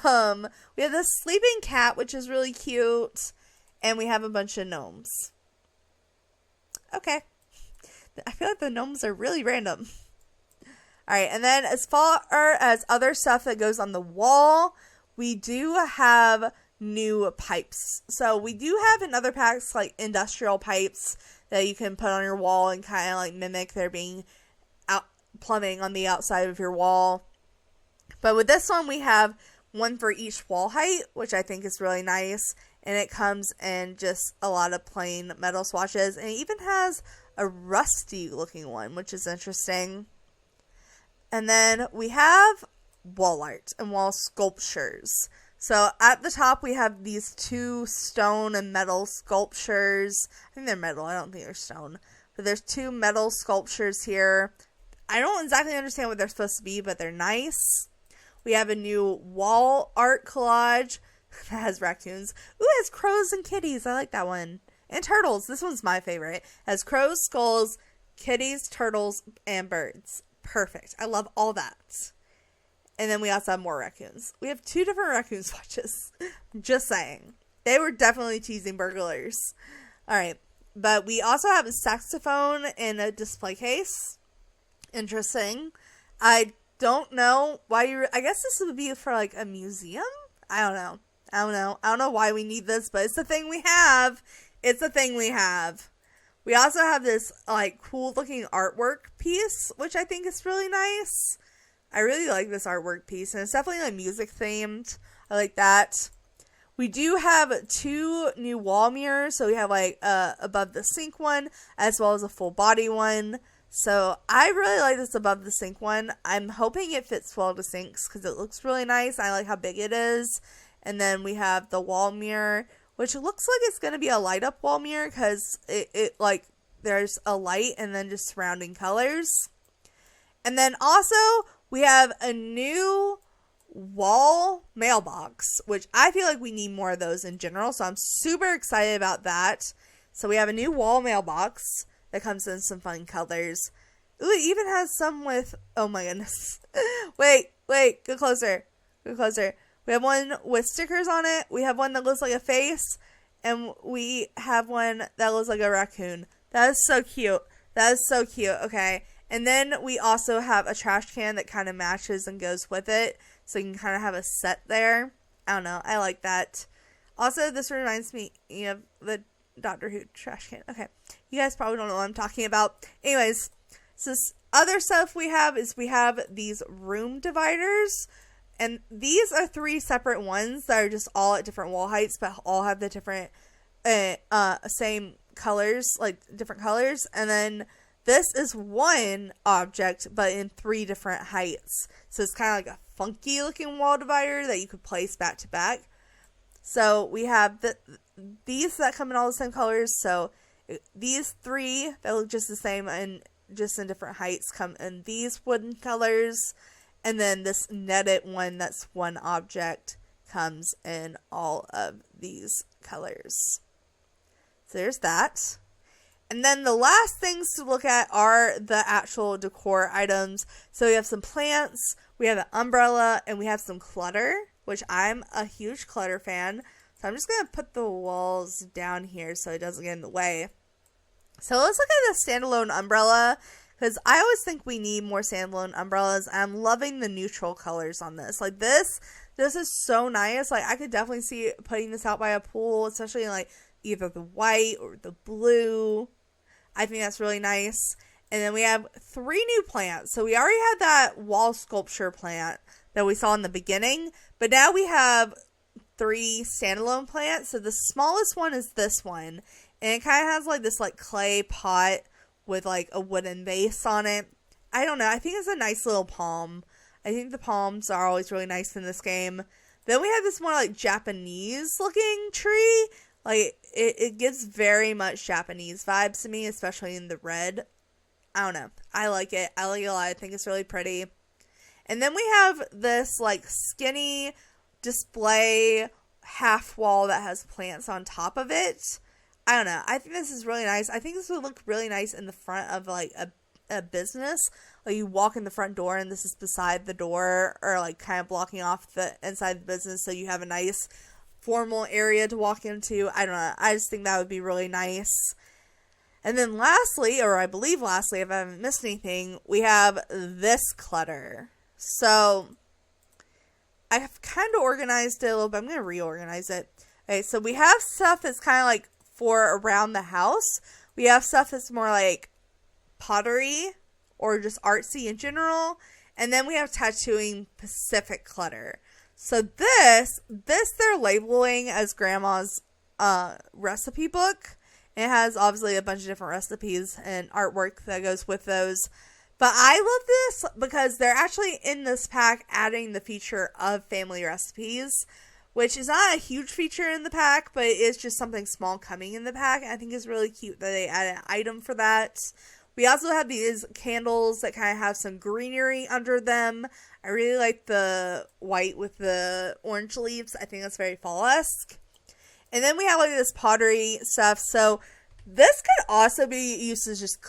We have this sleeping cat, which is really cute. And we have a bunch of gnomes. Okay. I feel like the gnomes are really random. Alright, and then as far as other stuff that goes on the wall, we do have new pipes. So we do have in other packs like industrial pipes that you can put on your wall and kind of like mimic there being plumbing on the outside of your wall. But with this one, we have one for each wall height, which I think is really nice. And it comes in just a lot of plain metal swatches. And it even has a rusty looking one, which is interesting. And then we have wall art and wall sculptures. So at the top, we have these two stone and metal sculptures. I think they're metal. I don't think they're stone. But there's two metal sculptures here. I don't exactly understand what they're supposed to be, but they're nice. We have a new wall art collage that has raccoons. Ooh, it has crows and kitties. I like that one. And turtles. This one's my favorite. It has crows, skulls, kitties, turtles, and birds. Perfect. I love all that. And then we also have more raccoons. We have two different raccoon swatches. Just saying. They were definitely teasing burglars. Alright. But we also have a saxophone in a display case. Interesting. I don't know why I guess this would be for like a museum? I don't know. I don't know why we need this, but it's the thing we have. It's the thing we have. We also have this like cool looking artwork piece, which I think is really nice. I really like this artwork piece, and it's definitely like music themed. I like that. We do have two new wall mirrors, so we have like above the sink one as well as a full body one. So I really like this above the sink one. I'm hoping it fits well to sinks because it looks really nice. I like how big it is. And then we have the wall mirror, which looks like it's going to be a light up wall mirror because it like there's a light and then just surrounding colors. And then also we have a new wall mailbox, which I feel like we need more of those in general. So I'm super excited about that. So we have a new wall mailbox that comes in some fun colors. Ooh, it even has some with, oh my goodness. wait, go closer. We have one with stickers on it. We have one that looks like a face. And we have one that looks like a raccoon. That is so cute. Okay. And then we also have a trash can that kind of matches and goes with it. So you can kind of have a set there. I don't know. I like that. Also, this reminds me of the Doctor Who trash can. Okay. You guys probably don't know what I'm talking about. Anyways, so this other stuff we have is we have these room dividers. And these are 3 separate ones that are just all at different wall heights, but all have the different, same colors, like different colors. And then this is one object, but in 3 different heights. So it's kind of like a funky looking wall divider that you could place back to back. So we have these that come in all the same colors. So these 3 that look just the same and just in different heights come in these wooden colors. And then this netted one that's one object comes in all of these colors. So there's that. And then the last things to look at are the actual decor items. So we have some plants, we have an umbrella, and we have some clutter, which I'm a huge clutter fan. So I'm just going to put the walls down here so it doesn't get in the way. So let's look at the standalone umbrella, because I always think we need more standalone umbrellas. I'm loving the neutral colors on this. Like this is so nice. Like I could definitely see putting this out by a pool, especially in like either the white or the blue. I think that's really nice. And then we have 3 new plants. So we already had that wall sculpture plant that we saw in the beginning, but now we have 3 standalone plants. So the smallest one is this one, and it kind of has like this like clay pot with like a wooden base on it. I don't know. I think it's a nice little palm. I think the palms are always really nice in this game. Then we have this more like Japanese looking tree. Like it gives very much Japanese vibes to me, especially in the red. I don't know. I like it. I like it a lot. I think it's really pretty. And then we have this like skinny display half wall that has plants on top of it. I don't know. I think this is really nice. I think this would look really nice in the front of like a business. Like you walk in the front door and this is beside the door, or like kind of blocking off the inside the business, so you have a nice formal area to walk into. I don't know. I just think that would be really nice. And then lastly, or I believe lastly, if I haven't missed anything, we have this clutter. So I've kind of organized it a little bit. I'm going to reorganize it. Okay, so we have stuff that's kind of like for around the house. We have stuff that's more like pottery or just artsy in general. And then we have tattooing Pacific clutter. So this they're labeling as Grandma's recipe book. It has obviously a bunch of different recipes and artwork that goes with those. But I love this because they're actually in this pack adding the feature of family recipes, which is not a huge feature in the pack, but it is just something small coming in the pack. I think it's really cute that they add an item for that. We also have these candles that kind of have some greenery under them. I really like the white with the orange leaves. I think that's very fall-esque. And then we have like this pottery stuff. So this could also be used as just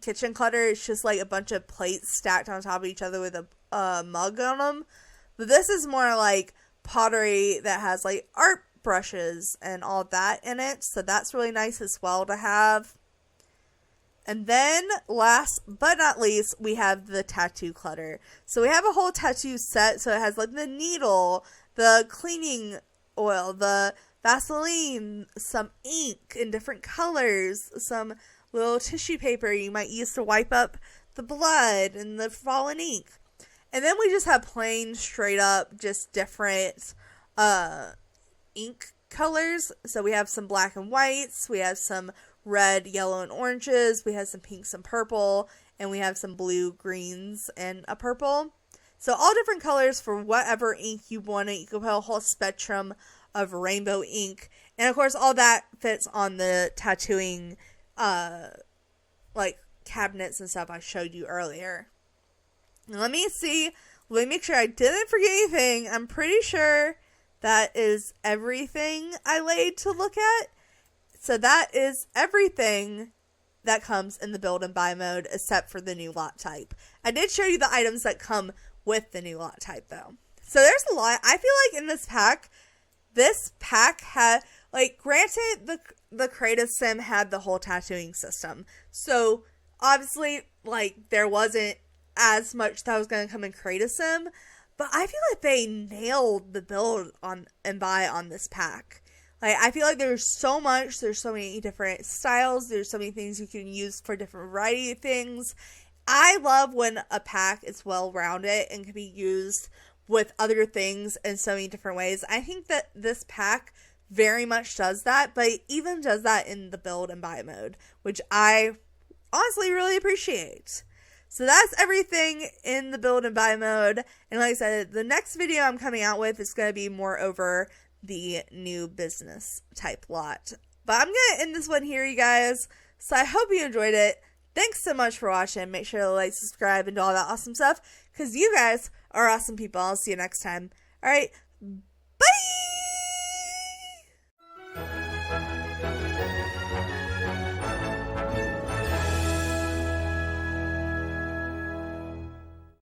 kitchen clutter. It's just like a bunch of plates stacked on top of each other with a mug on them. But this is more like pottery that has like art brushes and all that in it. So that's really nice as well to have. And then last but not least, we have the tattoo clutter. So we have a whole tattoo set. So it has like the needle, the cleaning oil, the Vaseline, some ink in different colors, some little tissue paper you might use to wipe up the blood and the fallen ink. And then we just have plain, straight up, just different ink colors. So we have some black and whites, we have some red, yellow, and oranges, we have some pinks and purple, and we have some blue, greens, and a purple. So all different colors for whatever ink you want. You can put a whole spectrum of rainbow ink, and of course all that fits on the tattooing like cabinets and stuff I showed you earlier. Now, let me make sure I didn't forget anything. I'm pretty sure that is everything I laid to look at. So that is everything that comes in the build and buy mode except for the new lot type. I did show you the items that come with the new lot type though. So there's a lot. I feel like in this pack had, like, granted the Creative Sim had the whole tattooing system. So obviously, like, there wasn't as much that was going to come in Creative Sim, but I feel like they nailed the build on and buy on this pack. Like, I feel like there's so many different styles, there's so many things you can use for different variety of things. I love when a pack is well-rounded and can be used with other things in so many different ways. I think that this pack very much does that, but it even does that in the build and buy mode, which I honestly really appreciate. So that's everything in the build and buy mode. And like I said, the next video I'm coming out with is going to be more over the new business type lot. But I'm going to end this one here, you guys. So I hope you enjoyed it. Thanks so much for watching. Make sure to like, subscribe, and do all that awesome stuff, because you guys are awesome people. I'll see you next time. Alright,